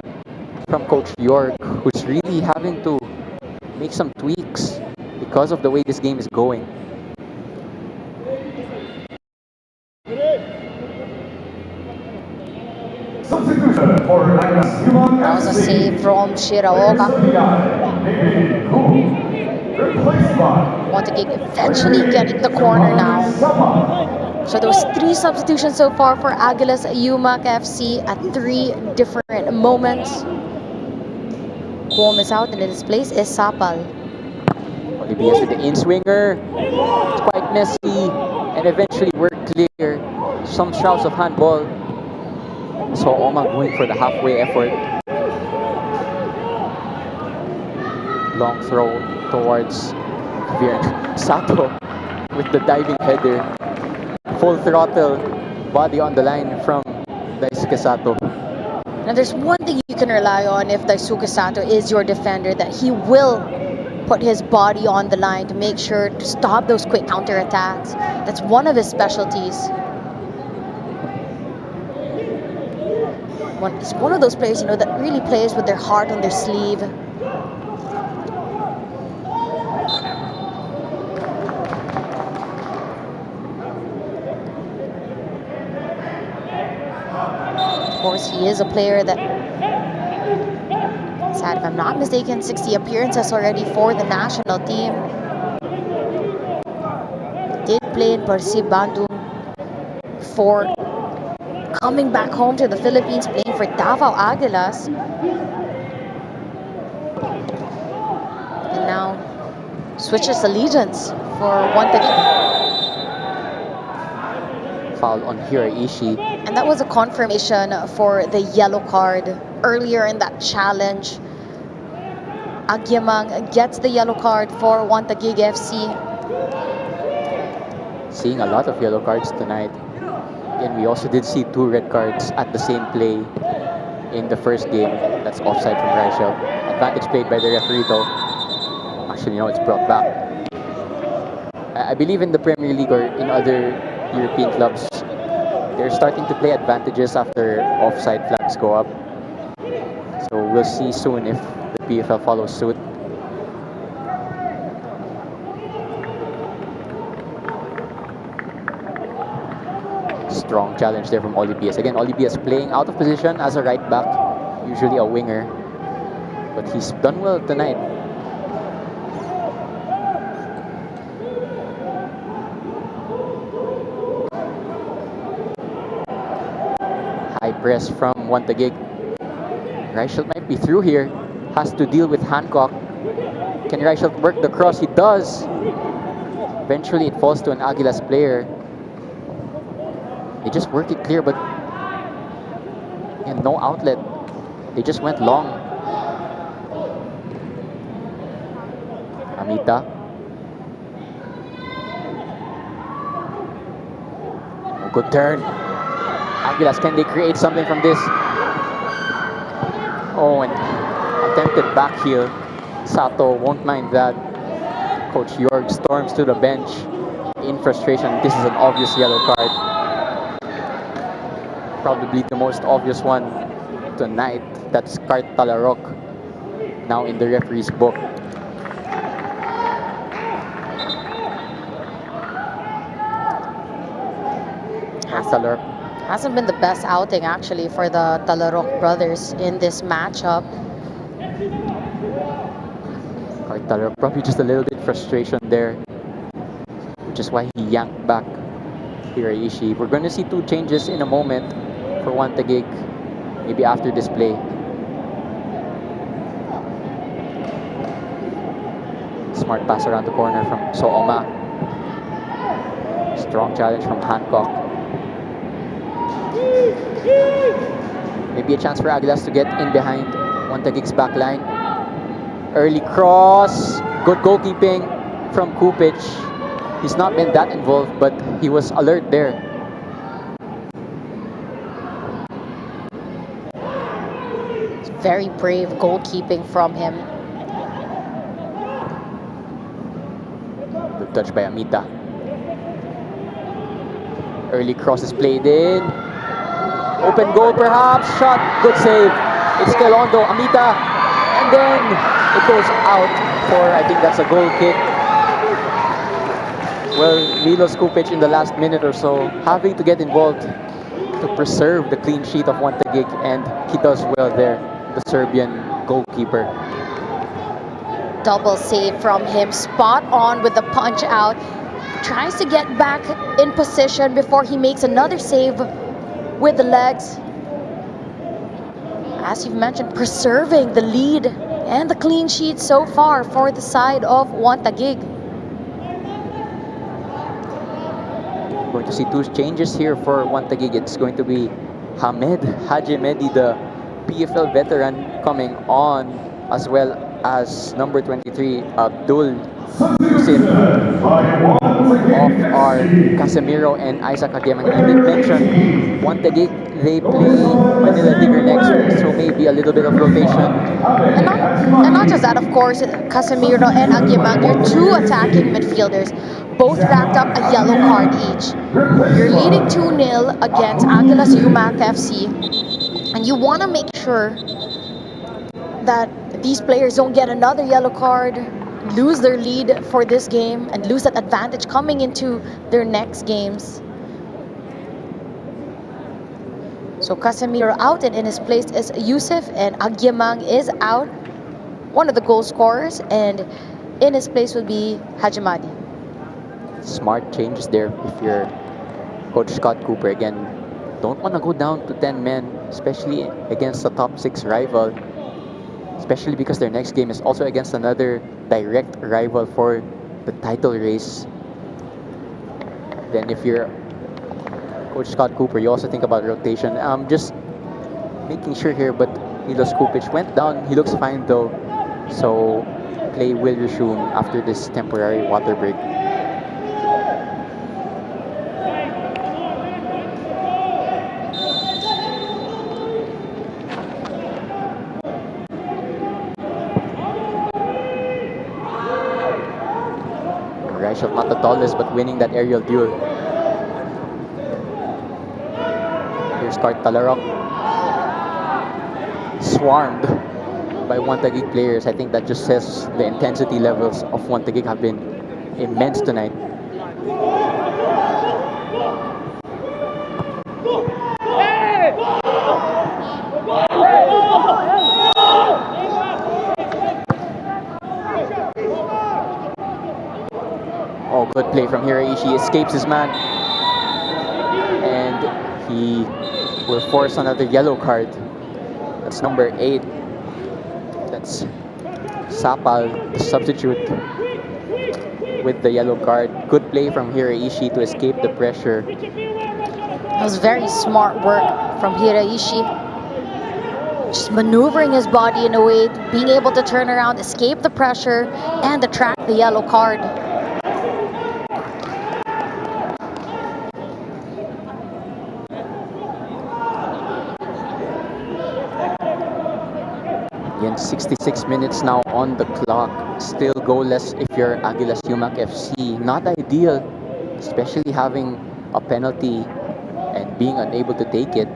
from Coach York, who's really having to make some tweaks because of the way this game is going. Substitution for Aguilas UMAK. That was a save from Shiraoka. Replaced by Taguig eventually getting the corner now. So there was 3 substitutions so far for Aguilas UMAK FC at 3 different moments. Cuomo is out, and in his place is Sapal. Olivias with the in-swinger. It's quite messy, and eventually we're clear. Some shouts of handball. So Oma going for the halfway effort. Long throw towards Viren. Sato with the diving header. Full throttle, body on the line from Daisuke Sato. Now there's one thing you can rely on if Daisuke Sato is your defender, that he will put his body on the line to make sure to stop those quick counterattacks. That's one of his specialties. He's one of those players, that really plays with their heart on their sleeve. Of course, he is a player that, sad if I'm not mistaken, 60 appearances already for the national team. Did play in Persib Bandung for coming back home to the Philippines, playing for Davao Aguilas. And now switches allegiance for Taguig. Foul on Hiraishi. And that was a confirmation for the yellow card earlier in that challenge. Aguiemang gets the yellow card for Taguig FC. Seeing a lot of yellow cards tonight. And we also did see 2 red cards at the same play in the first game. That's offside from Reichelt. Advantage played by the referee though. Actually, it's brought back. I believe in the Premier League or in other European clubs, they're starting to play advantages after offside flags go up. So we'll see soon if the PFL follows suit. Strong challenge there from Olivias. Again, Olivias playing out of position as a right back, usually a winger, but he's done well tonight. High press from Taguig. Reichelt might be through here. Has to deal with Hancock. Can Reichelt work the cross? He does. Eventually, it falls to an Aguilas player. They just worked it clear, but no outlet. They just went long. Amita. Good turn. Aguilas, can they create something from this? Oh, and attempted back heel. Sato won't mind that. Coach Jorg storms to the bench in frustration. This is an obvious yellow card. Probably the most obvious one tonight. That's Cart Talarok, now in the referee's book. Talarok. Hasn't been the best outing actually for the Talarok brothers in this matchup. Cart Talarok probably just a little bit frustration there, which is why he yanked back Hiraishi. We're going to see two changes in a moment for Taguig, maybe after this play. Smart pass around the corner from Sooma. Strong challenge from Hancock. Maybe a chance for Aguilas to get in behind Taguig's back line. Early cross. Good goalkeeping from Kupic. He's not been that involved, but he was alert there. Very brave goalkeeping from him. Good touch by Amita. Early cross is played in. Open goal perhaps. Shot. Good save. It's Kelondo. Amita. And then it goes out for, I think that's a goal kick. Well, Milos Kupic in the last minute or so having to get involved to preserve the clean sheet of Taguig, and he does well there, the Serbian goalkeeper. Double save from him, spot on with the punch out. Tries to get back in position before he makes another save with the legs. As you've mentioned, preserving the lead and the clean sheet so far for the side of Taguig. Going to see two changes here for Taguig. It's going to be Hamed Hajimedi, the PFL veteran, coming on, as well as number 23, Abdul Yusuf, of our Casemiro and Isaac Agemang. I did mention Taguig, they play Manila Digger next week, so maybe a little bit of rotation. And not just that, of course, Casemiro and Agyemang, your two attacking midfielders, both racked up a yellow card each. You're leading 2-0 against Aguilas UMAK FC, and you want to make sure that these players don't get another yellow card, lose their lead for this game, and lose that advantage coming into their next games. So Casemiro out, and in his place is Yusuf, and Agyemang is out, one of the goal scorers, and in his place will be Hajimadi. Smart changes there if you're Coach Scott Cooper. Again, don't want to go down to 10 men, especially against a top 6 rival, especially because their next game is also against another direct rival for the title race. Then if you're Coach Scott Cooper, you also think about rotation. Just making sure here, but Milos Kupic went down. He looks fine though, so play will resume after this temporary water break. Reichelt not the tallest, but winning that aerial duel. Here's Cart Talarok. Swarmed by Taguig players. I think that just says the intensity levels of Taguig have been immense tonight. Oh, good play from Hiraishi. Escapes his man. And he will force another yellow card. That's number 8. That's Sapal, the substitute, with the yellow card. Good play from Hiraishi to escape the pressure. That was very smart work from Hiraishi. Just maneuvering his body in a way, being able to turn around, escape the pressure, and attract the yellow card. 66 minutes now on the clock. Still goalless if you're Aguilas UMAK FC. Not ideal, especially having a penalty and being unable to take it.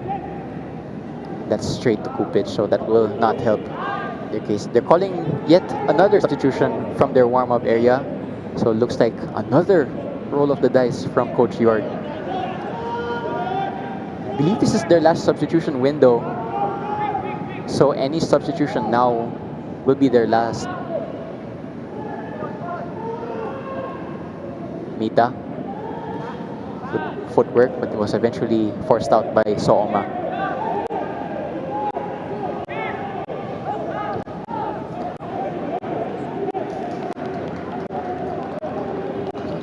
That's straight to Kupich, so that will not help their case. They're calling yet another substitution from their warm-up area. So it looks like another roll of the dice from Coach York. I believe this is their last substitution window. So any substitution now will be their last. Mita. Good footwork, but it was eventually forced out by Sooma.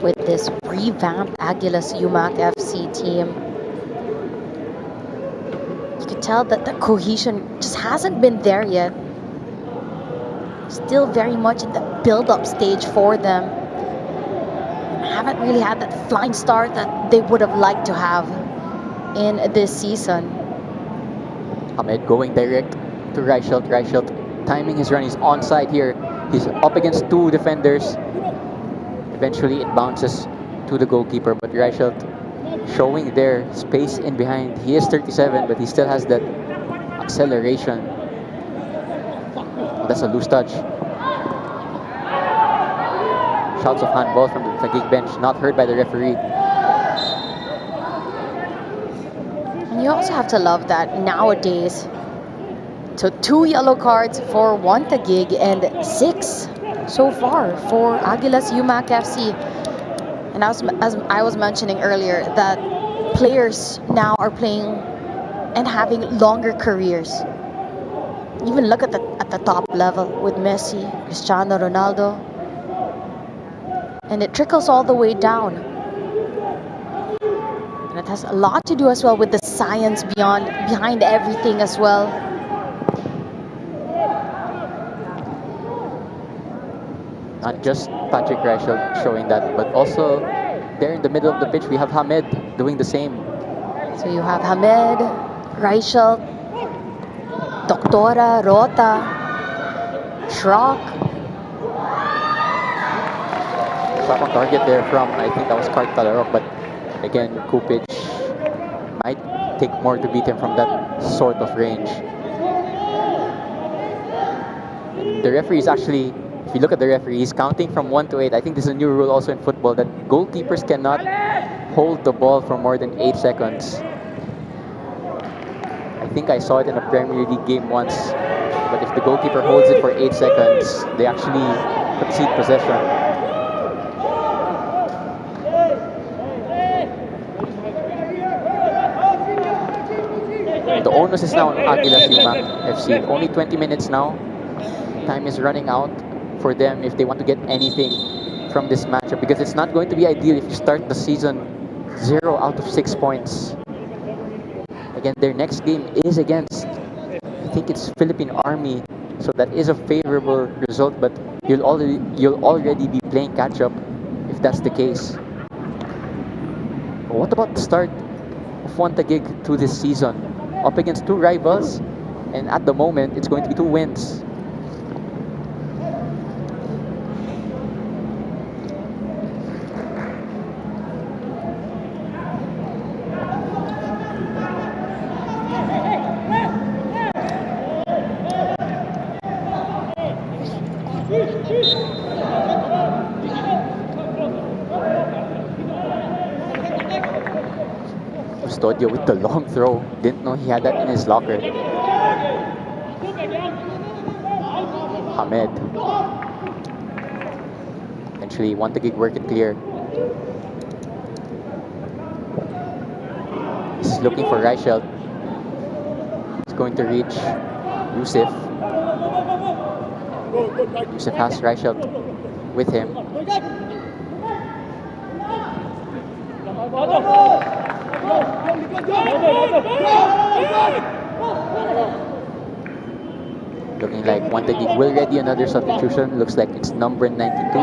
With this revamped Aguilas UMAK FC team, you could tell that the cohesion just hasn't been there yet. Still very much in the build-up stage for them. Haven't really had that flying start that they would have liked to have in this season. Ahmed going direct to Reichelt. Reichelt timing his run. He's onside here. He's up against two defenders. Eventually it bounces to the goalkeeper, but Reichelt showing their space in behind. He is 37, but he still has that acceleration. That's a loose touch. Shouts of handball from the Taguig bench, not heard by the referee. And you also have to love that nowadays. So 2 yellow cards for 1 Taguig and 6 so far for Aguilas UMAK FC. And as I was mentioning earlier, that players now are playing and having longer careers. Even look at the top level with Messi, Cristiano Ronaldo, and it trickles all the way down. And it has a lot to do as well with the science behind everything as well. Not just Patrick Reichelt showing that, but also there in the middle of the pitch we have Hamed doing the same. So you have Hamed, Reichelt, Doctora, Rota, Schrock. Shot on target there from, I think that was Cart Talarok, but again, Kupich might take more to beat him from that sort of range. The referee is actually, if you look at the referee, he's counting from 1 to 8. I think this is a new rule also in football that goalkeepers cannot hold the ball for more than 8 seconds. I think I saw it in a Premier League game once, but if the goalkeeper holds it for 8 seconds, they actually concede possession. The onus is now on Aguilas UMAK FC. Only 20 minutes now. Time is running out for them if they want to get anything from this matchup, because it's not going to be ideal if you start the season 0 out of 6 points. Again, their next game is against, I think it's Philippine Army, so that is a favorable result, but you'll already be playing catch up if that's the case. But what about the start of 1 Taguig to this season? Up against 2 rivals, and at the moment it's going to be 2 wins. Custodio with the long throw. Didn't know he had that in his locker. Hamed. Eventually, 1 Taguig work it clear. He's looking for Reichelt. He's going to reach Yusuf. Yusuf has Reichelt with him. Looking like 1 Taguig will ready another substitution. Looks like it's number 92,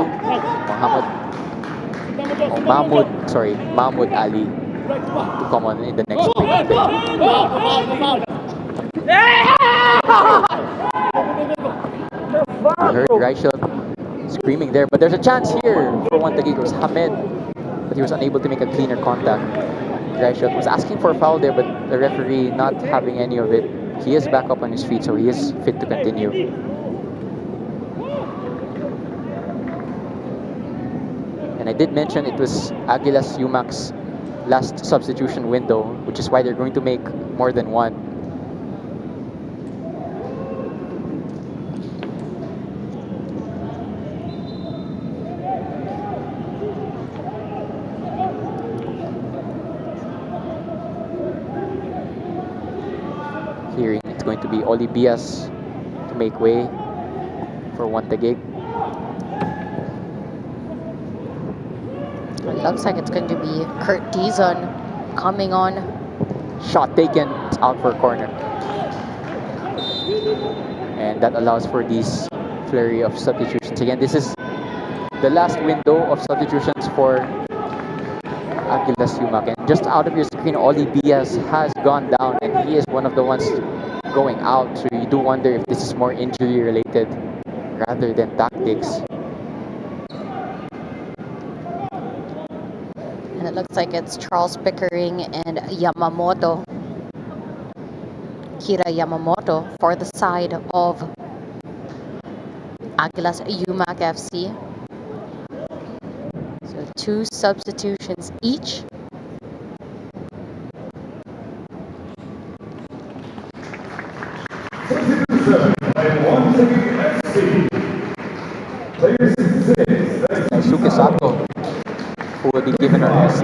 Mahmoud Ali, to come on in the next play. I heard Reichelt screaming there, but there's a chance here for one Taguig. It was Hamed, but he was unable to make a cleaner contact. Reichelt was asking for a foul there, but the referee not having any of it. He is back up on his feet, so he is fit to continue. And I did mention it was Aguilas UMAK's last substitution window, which is why they're going to make more than one. Hearing it's going to be Oli Bias to make way for one Taguig. It looks like it's going to be Kurt Dizon coming on. Shot taken, it's out for a corner. And that allows for this flurry of substitutions. Again, this is the last window of substitutions for Aguilas UMAK. And just out of your screen, Oli Bias has gone down and he is one of the ones going out. So you do wonder if this is more injury related rather than tactics. And it looks like it's Charles Pickering and Yamamoto. Kira Yamamoto for the side of Aguilas UMAK FC. So 2 substitutions each. Suke Sato, who will be given a rest.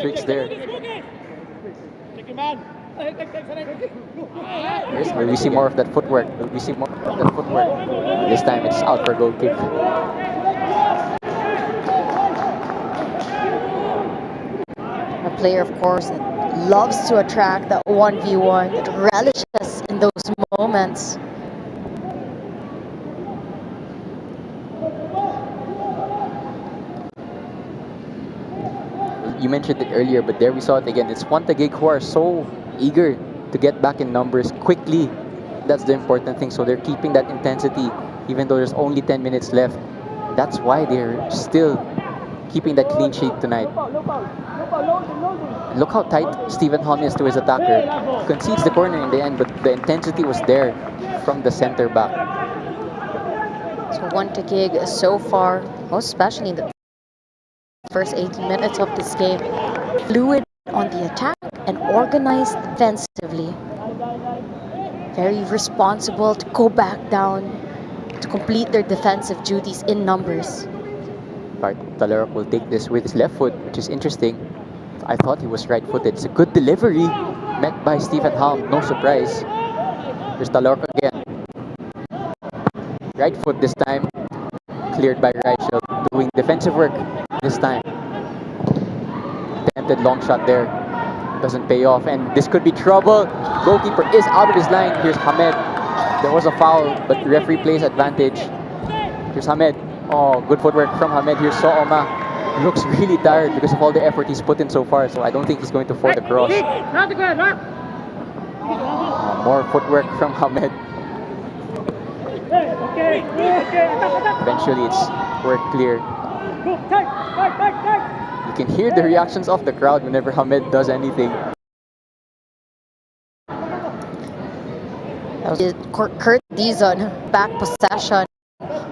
tricks there. Yes, will we see more of that footwork? Will we see more of that footwork? This time it's out for a goal kick. A player, of course, that loves to attract that 1v1, that relishes in those moments. You mentioned it earlier, but there we saw it again. It's Taguig who are so eager to get back in numbers quickly. That's the important thing. So they're keeping that intensity even though there's only 10 minutes left. That's why they're still keeping that clean sheet tonight. Look how tight Stephen Holm is to his attacker. Concedes the corner in the end, but the intensity was there from the center back. So Taguig so far, most especially in the first 18 minutes of this game, fluid on the attack and organized defensively. Very responsible to go back down to complete their defensive duties in numbers. Bart Talarok will take this with his left foot, which is interesting. I thought he was right-footed. It's a good delivery met by Stephen Halm. No surprise. There's Talarok again. Right foot this time. Cleared by Reichel. Doing defensive work this time. Attempted long shot there. Doesn't pay off. And this could be trouble. Goalkeeper is out of his line. Here's Hamed. There was a foul, but the referee plays advantage. Here's Hamed. Oh, good footwork from Hamed. Here's Sooma. He looks really tired because of all the effort he's put in so far. So I don't think he's going to force the cross. More footwork from Hamed. Eventually it's work clear. You can hear the reactions of the crowd whenever Hamed does anything. That was Kurt Dizon, back possession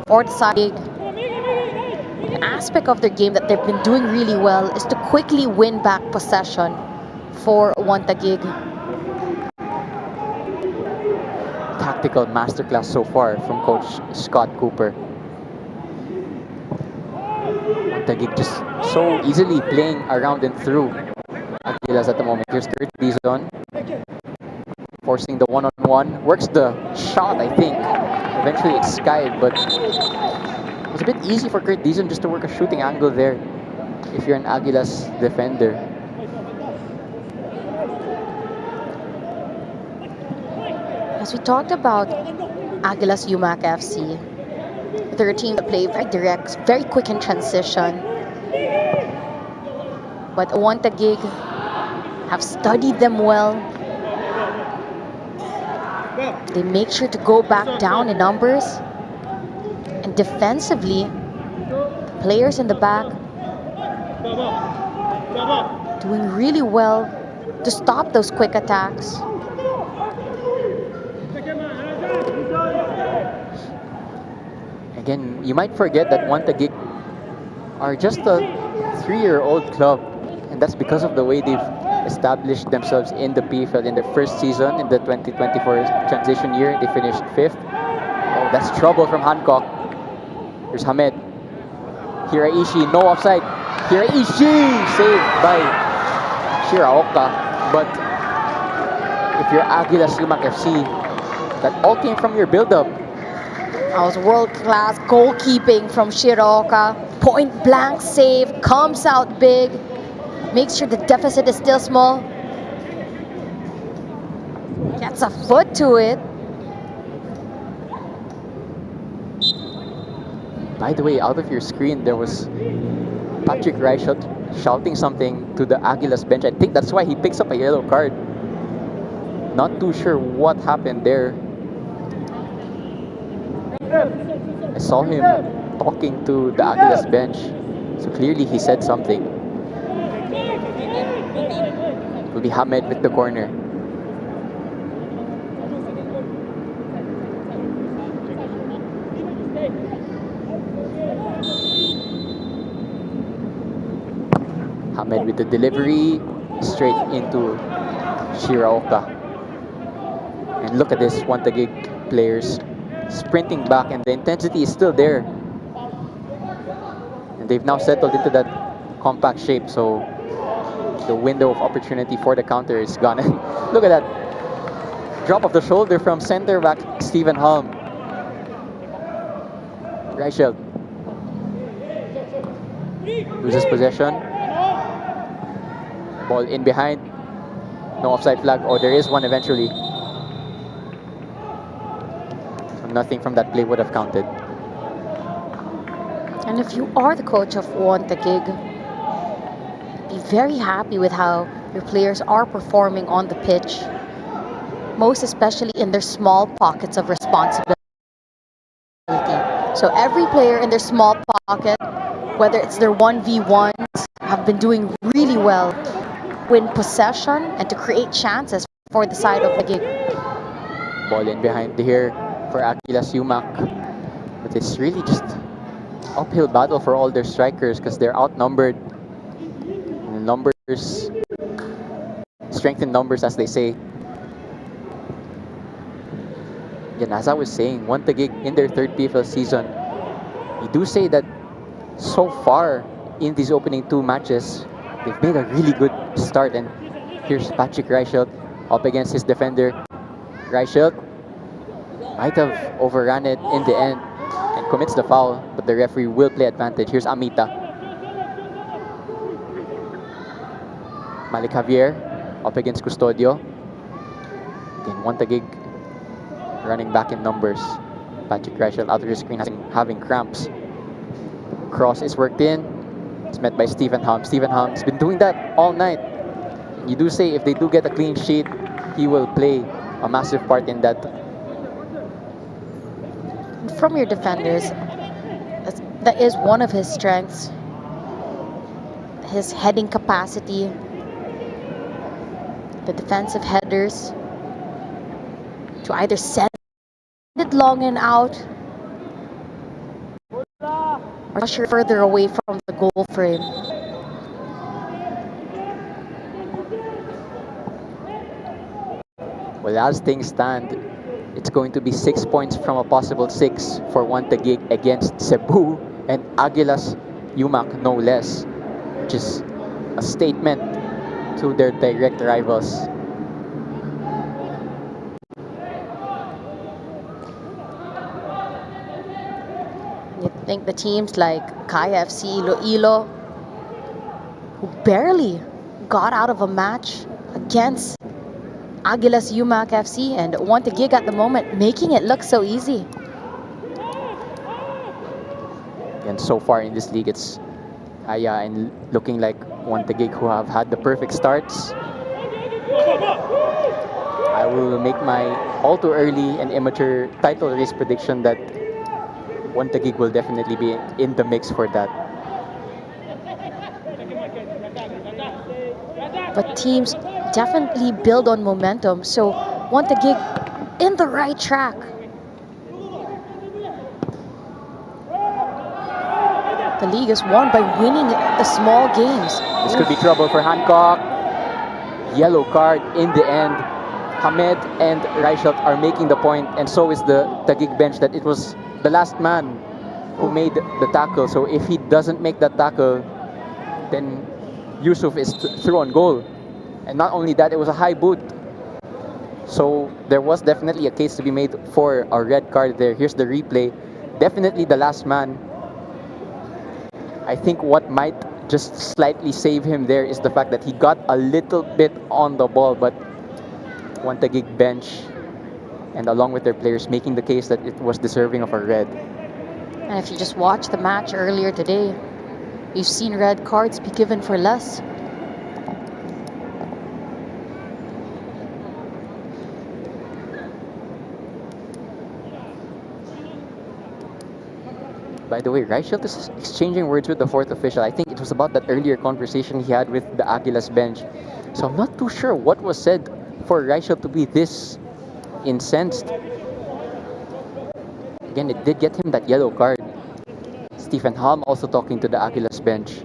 for the side. An aspect of their game that they've been doing really well is to quickly win back possession for Taguig. Tactical masterclass so far from Coach Scott Cooper. Taguig just so easily playing around and through Aguilas at the moment. Here's Kurt Dizon. Forcing the one-on-one. Works the shot, I think. Eventually it's skied, but it was a bit easy for Kurt Dizon just to work a shooting angle there if you're an Aguilas defender. As we talked about Aguilas UMAK FC, they're a team that play very direct, very quick in transition. But Taguig have studied them well. They make sure to go back down in numbers. And defensively, the players in the back doing really well to stop those quick attacks. Again, you might forget that Taguig are just a 3-year-old club, and that's because of the way they've established themselves in the PFL in their first season in the 2024 transition year. They finished 5th. Oh, that's trouble from Hancock. Here's Hamed. Hiraishi, no offside. Hiraishi saved by Shiraoka. But if you're Aguilas UMAK FC, that all came from your build-up. That was world-class goalkeeping from Shiraoka. Point-blank save, comes out big, makes sure the deficit is still small. Gets a foot to it. By the way, out of your screen, there was Patrick Reichelt shouting something to the Aguilas bench. I think that's why he picks up a yellow card. Not too sure what happened there. I saw him talking to the Aguilas bench. So clearly he said something. It will be Hamed with the corner. Hamed with the delivery straight into Shiraoka. And look at this, Taguig players sprinting back, and the intensity is still there. And they've now settled into that compact shape, so the window of opportunity for the counter is gone. And look at that. Drop of the shoulder from center back Stephen Holm. Reichelt loses possession. Ball in behind. No offside flag. Oh, there is one eventually. So nothing from that play would have counted. And if you are the coach of Taguig, be very happy with how your players are performing on the pitch, most especially in their small pockets of responsibility. So every player in their small pocket, whether it's their 1v1s, have been doing really well, win possession and to create chances for the side of Taguig. Ball in behind here for Aguilas UMAK. But it's really just uphill battle for all their strikers because they're outnumbered. Numbers, strength in numbers, as they say. And as I was saying, Taguig in their third PFL season, you do say that so far in these opening two matches, they've made a really good start. And here's Patrick Reichelt up against his defender. Reichelt might have overrun it in the end and commits the foul, but the referee will play advantage. Here's Amita. Malik Javier up against Custodio. Again, Taguig running back in numbers. Patrick Reichelt out of the screen having cramps. Cross is worked in. It's met by Stephen Hum. Stephen Hum has been doing that all night. You do say if they do get a clean sheet, he will play a massive part in that. From your defenders, that is one of his strengths. His heading capacity, the defensive headers, to either send it long and out or push it further away from the goal frame. Well, as things stand, it's going to be 6 points from a possible 6 for Taguig against Cebu and Aguilas UMAK, no less, which is a statement to their direct rivals. You think the teams like Kaya FC, Iloilo, who barely got out of a match against Aguilas UMAK FC and Taguig at the moment, making it look so easy. And so far in this league, it's Kaya and looking like Taguig who have had the perfect starts. I will make my all too early and immature title race prediction that Taguig will definitely be in the mix for that. But teams definitely build on momentum, so Taguig in the right track. The league is won by winning the small games. This could be trouble for Hancock. Yellow card in the end. Hamed and Reichelt are making the point, and so is the Taguig bench, that it was the last man who made the tackle. So if he doesn't make that tackle, then Yusuf is through on goal. And not only that, it was a high boot. So there was definitely a case to be made for a red card there. Here's the replay. Definitely the last man. I think what might just slightly save him there is the fact that he got a little bit on the ball, but Taguig bench and along with their players making the case that it was deserving of a red. And if you just watch the match earlier today, you've seen red cards be given for less. By the way, Reichelt is exchanging words with the fourth official. I think it was about that earlier conversation he had with the Aguilas bench. So I'm not too sure what was said for Reichelt to be this incensed. Again, it did get him that yellow card. Stephen Halm also talking to the Aguilas bench.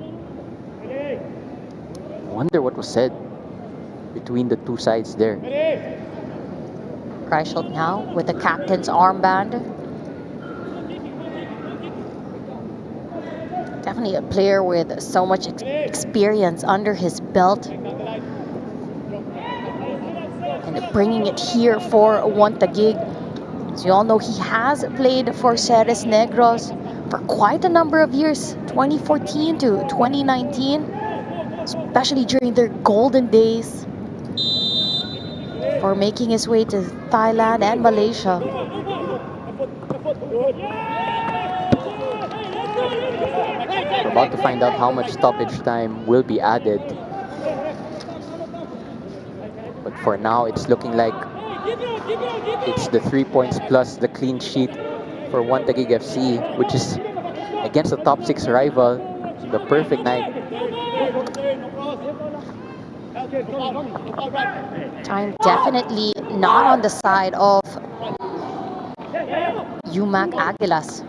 I wonder what was said between the two sides there. Reichelt now with the captain's armband. definitely a player with so much experience under his belt. And bringing it here for Taguig. So you all know he has played for Ceres Negros for quite a number of years, 2014 to 2019, especially during their golden days, for making his way to Thailand and Malaysia. We're about to find out how much stoppage time will be added. But for now, it's looking like it's the 3 points plus the clean sheet for Taguig FC, which is against the top 6 rival, the perfect night. Time definitely not on the side of UMAK Aguilas.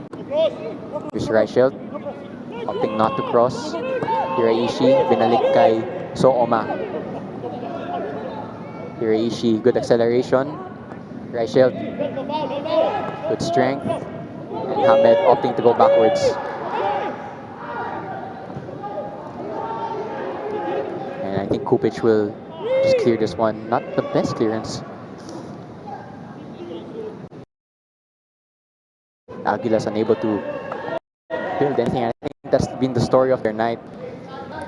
Here's Reichelt, opting not to cross. Hiraishi, binalik kay Sooma. Hiraishi, good acceleration. Reichelt, good strength. And Hamed opting to go backwards. And I think Kupic will just clear this one. Not the best clearance. Aguilas unable to build anything. I think that's been the story of their night.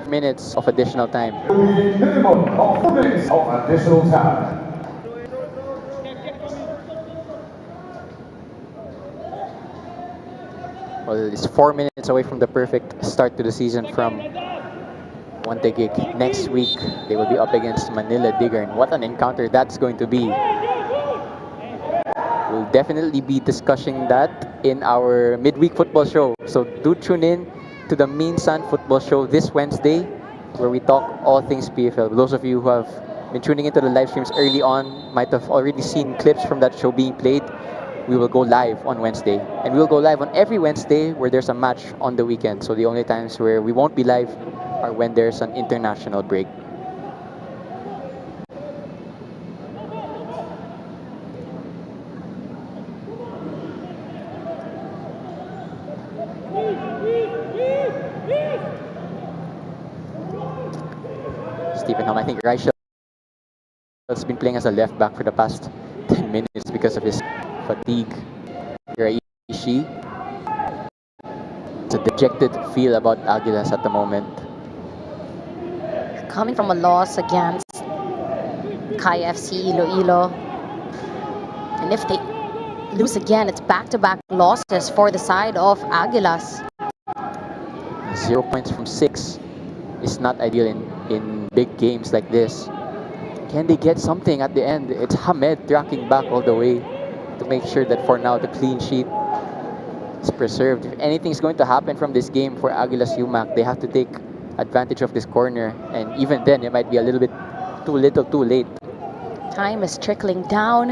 Minutes of additional time. Minimum of 4 minutes of additional time. Well, it's 4 minutes away from the perfect start to the season from Taguig. Next week, they will be up against Manila Digger. And what an encounter that's going to be. We'll definitely be discussing that in our midweek football show. So do tune in to the Minsan Football Show this Wednesday, where we talk all things PFL. Those of you who have been tuning into the live streams early on might have already seen clips from that show being played. We will go live on Wednesday. And we will go live on every Wednesday where there's a match on the weekend. So the only times where we won't be live are when there's an international break. Stephen Hom, I think Reichel has been playing as a left back for the past 10 minutes because of his fatigue. Hiraishi. It's a dejected feel about Aguilas at the moment. Coming from a loss against KFC Iloilo. And if they lose again, it's back-to-back losses for the side of Aguilas. 0 points from 6 is not ideal in big games like this. Can they get something at the end? It's Hamed tracking back all the way to make sure that for now the clean sheet is preserved. If anything's going to happen from this game for Aguilas UMAK, they have to take advantage of this corner, and even then it might be a little bit too little too late. Time is trickling down,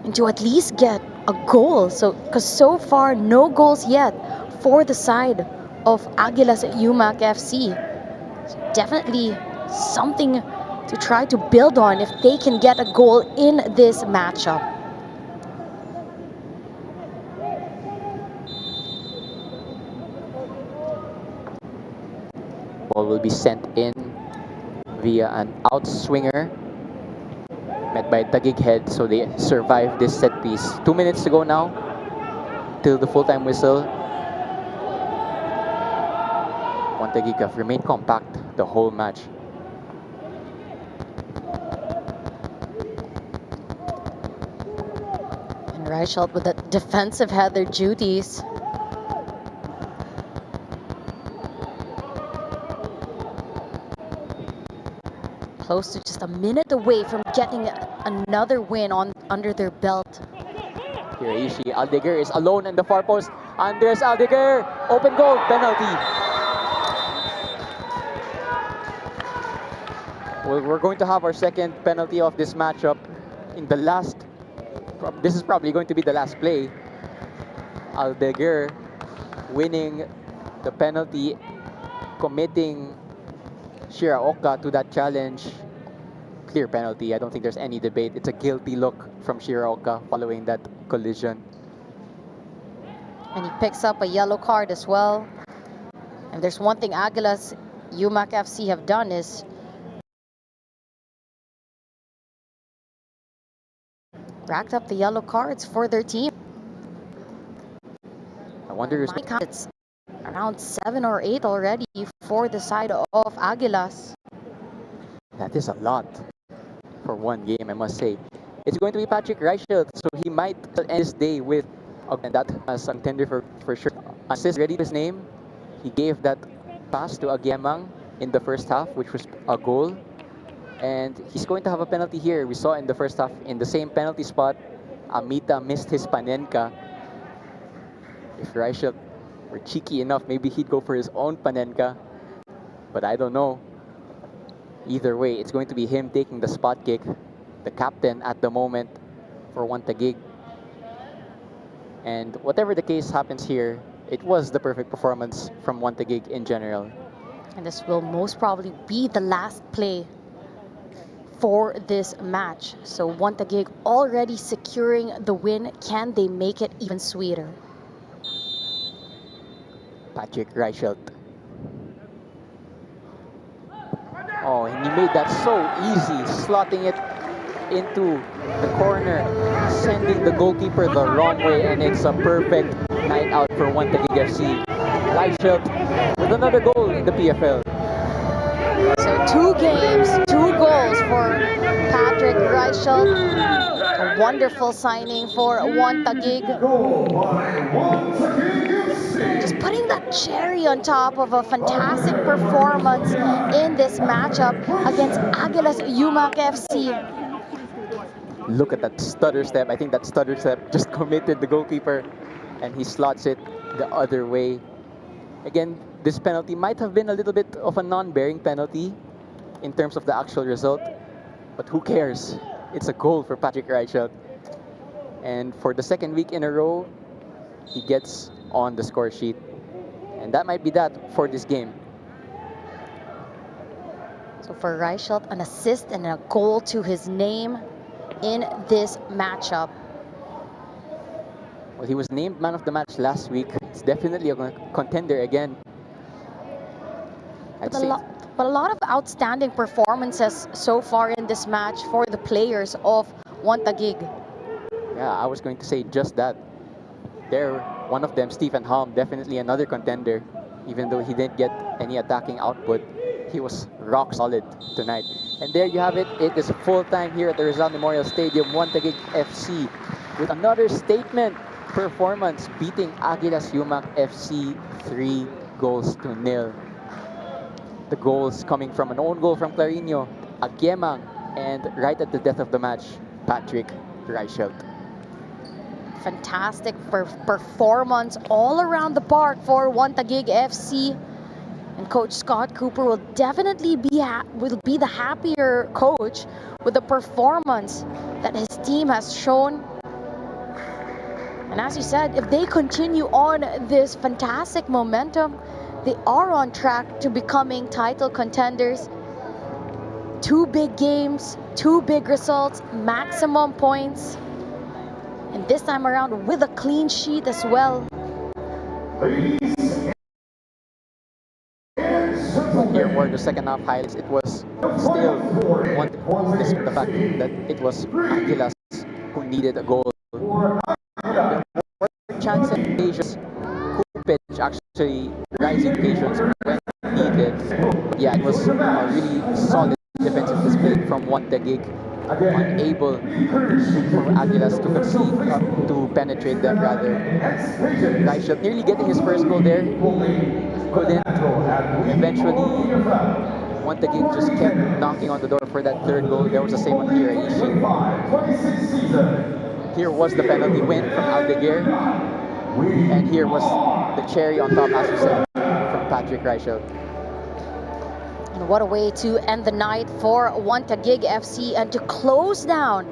and to at least get a goal. So, because so far no goals yet for the side of Aguilas UMAK FC. So definitely something to try to build on if they can get a goal in this matchup. Ball will be sent in via an outswinger met by Taguig head, so they survive this set piece. 2 minutes to go now till the full-time whistle. Taguig have remained compact the whole match. And Reichelt with the defensive header duties. Close to just a minute away from getting another win under their belt. Hiraishi, Aldeguer is alone in the far post. Andres Aldeguer, open goal, penalty. Well, we're going to have our second penalty of this matchup in the last. This is probably going to be the last play. Aldeguer winning the penalty, committing Shiraoka to that challenge. Clear penalty. I don't think there's any debate. It's a guilty look from Shiraoka following that collision. And he picks up a yellow card as well. If there's one thing Aguilas UMAK FC have done is racked up the yellow cards for their team. I wonder who's... It's around 7 or 8 already for the side of Aguilas. That is a lot for one game, I must say. It's going to be Patrick Reichelt, so he might end this day with that as a contender for sure. Assist ready to his name. He gave that pass to Aguiamang in the first half, which was a goal. And he's going to have a penalty here. We saw in the first half, in the same penalty spot, Amita missed his panenka. If Reichelt were cheeky enough, maybe he'd go for his own panenka. But I don't know. Either way, it's going to be him taking the spot kick, the captain at the moment for Taguig. And whatever the case happens here, it was the perfect performance from Taguig in general. And this will most probably be the last play for this match. So Taguig already securing the win. Can they make it even sweeter? Patrick Reichelt. Oh, and he made that so easy, slotting it into the corner, sending the goalkeeper the wrong way, and it's a perfect night out for Taguig FC. Reichelt with another goal in the PFL. So 2 games, 2 goals for Patrick Reichelt. A wonderful signing for Taguig. Just putting that cherry on top of a fantastic performance in this matchup against Aguilas UMAK FC. Look at that stutter step. I think that stutter step just committed the goalkeeper, and he slots it the other way. Again, this penalty might have been a little bit of a non-bearing penalty in terms of the actual result, but who cares? It's a goal for Patrick Reichelt. And for the second week in a row, he gets on the score sheet. And that might be that for this game. So for Reichelt, an assist and a goal to his name in this matchup. Well, he was named man of the match last week. It's definitely a contender again. But a lot of outstanding performances so far in this match for the players of Taguig. Yeah, I was going to say just that. There, one of them, Stephen Halm, definitely another contender. Even though he didn't get any attacking output, he was rock solid tonight. And there you have it. It is full time here at the Rizal Memorial Stadium. Taguig FC with another statement performance, beating Aguilas UMAK FC 3-0. The goals coming from an own goal from Clarino, Aguiamang, and right at the death of the match, Patrick Reichelt. Fantastic performance all around the park for Taguig FC. And Coach Scott Cooper will definitely be the happier coach with the performance that his team has shown. And as you said, if they continue on this fantastic momentum, they are on track to becoming title contenders. 2 big games, 2 big results, maximum points. And this time around with a clean sheet as well. Here were the second half highlights. It was still one, despite the fact that it was Aguilas who needed a goal. There were chances, occasions, Kupich actually rising occasions when needed. But yeah, it was a really solid defensive display from Taguig. Unable for Aguilas to concede, to penetrate them rather. Reichelt nearly getting his first goal there. Couldn't. Eventually, Taguig just kept knocking on the door for that 3rd goal. There was the same one here. Here was the penalty win from Aldeguer. And here was the cherry on top, as you said, from Patrick Reichelt. And what a way to end the night for Taguig FC and to close down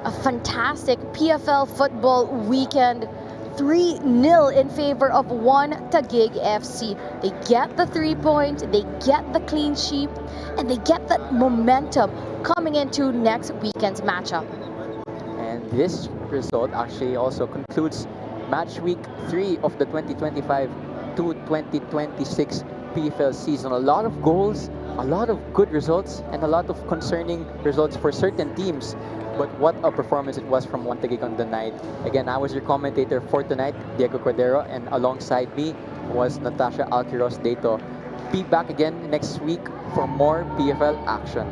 a fantastic PFL football weekend. 3-0 in favor of Taguig FC. They get the 3 points, they get the clean sheet, and they get that momentum coming into next weekend's matchup. And this result actually also concludes match week 3 of the 2025 to 2026 PFL season. A lot of goals, a lot of good results, and a lot of concerning results for certain teams. But what a performance it was from Taguig on the night. Again, I was your commentator for tonight, Diego Cordero, and alongside me was Natasha Alquiros Dato. Be back again next week for more PFL action.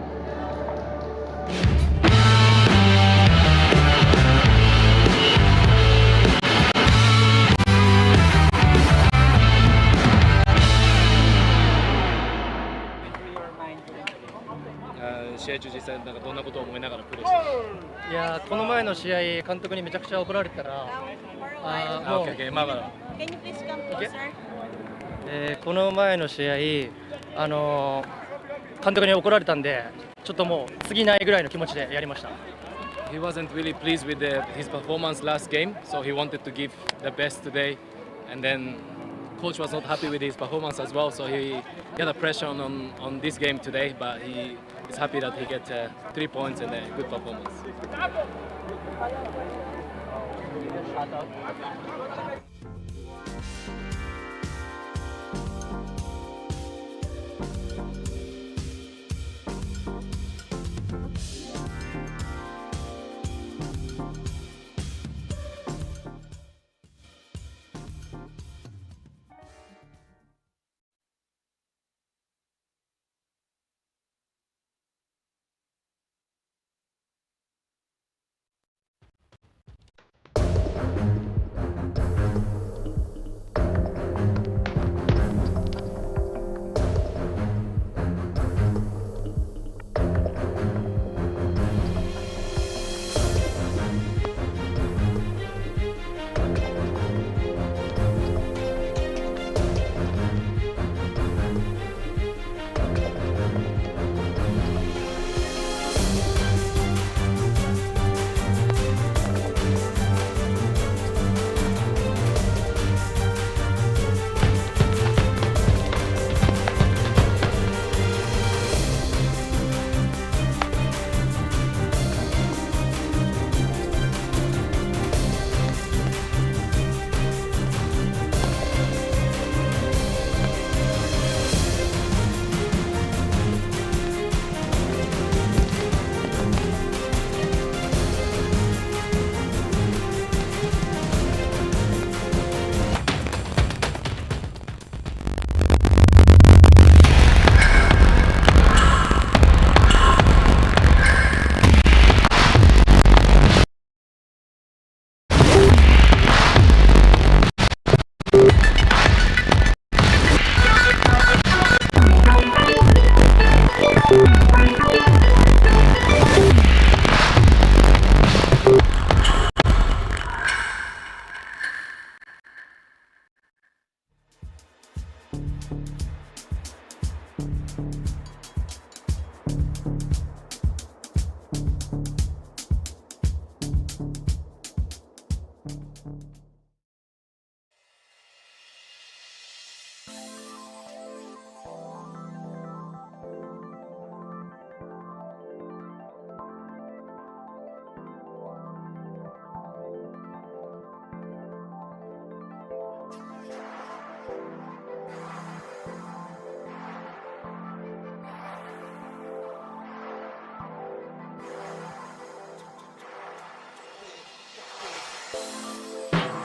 Okay, この前の試合、監督に怒られたんで、ちょっともう次ないぐらいの気持ちでやりました。He wasn't really pleased with his performance last game, so he wanted to give the best today. And then coach was not happy with his performance as well, so he had a pressure on this game today, but he is happy that he get 3 points and a good performance.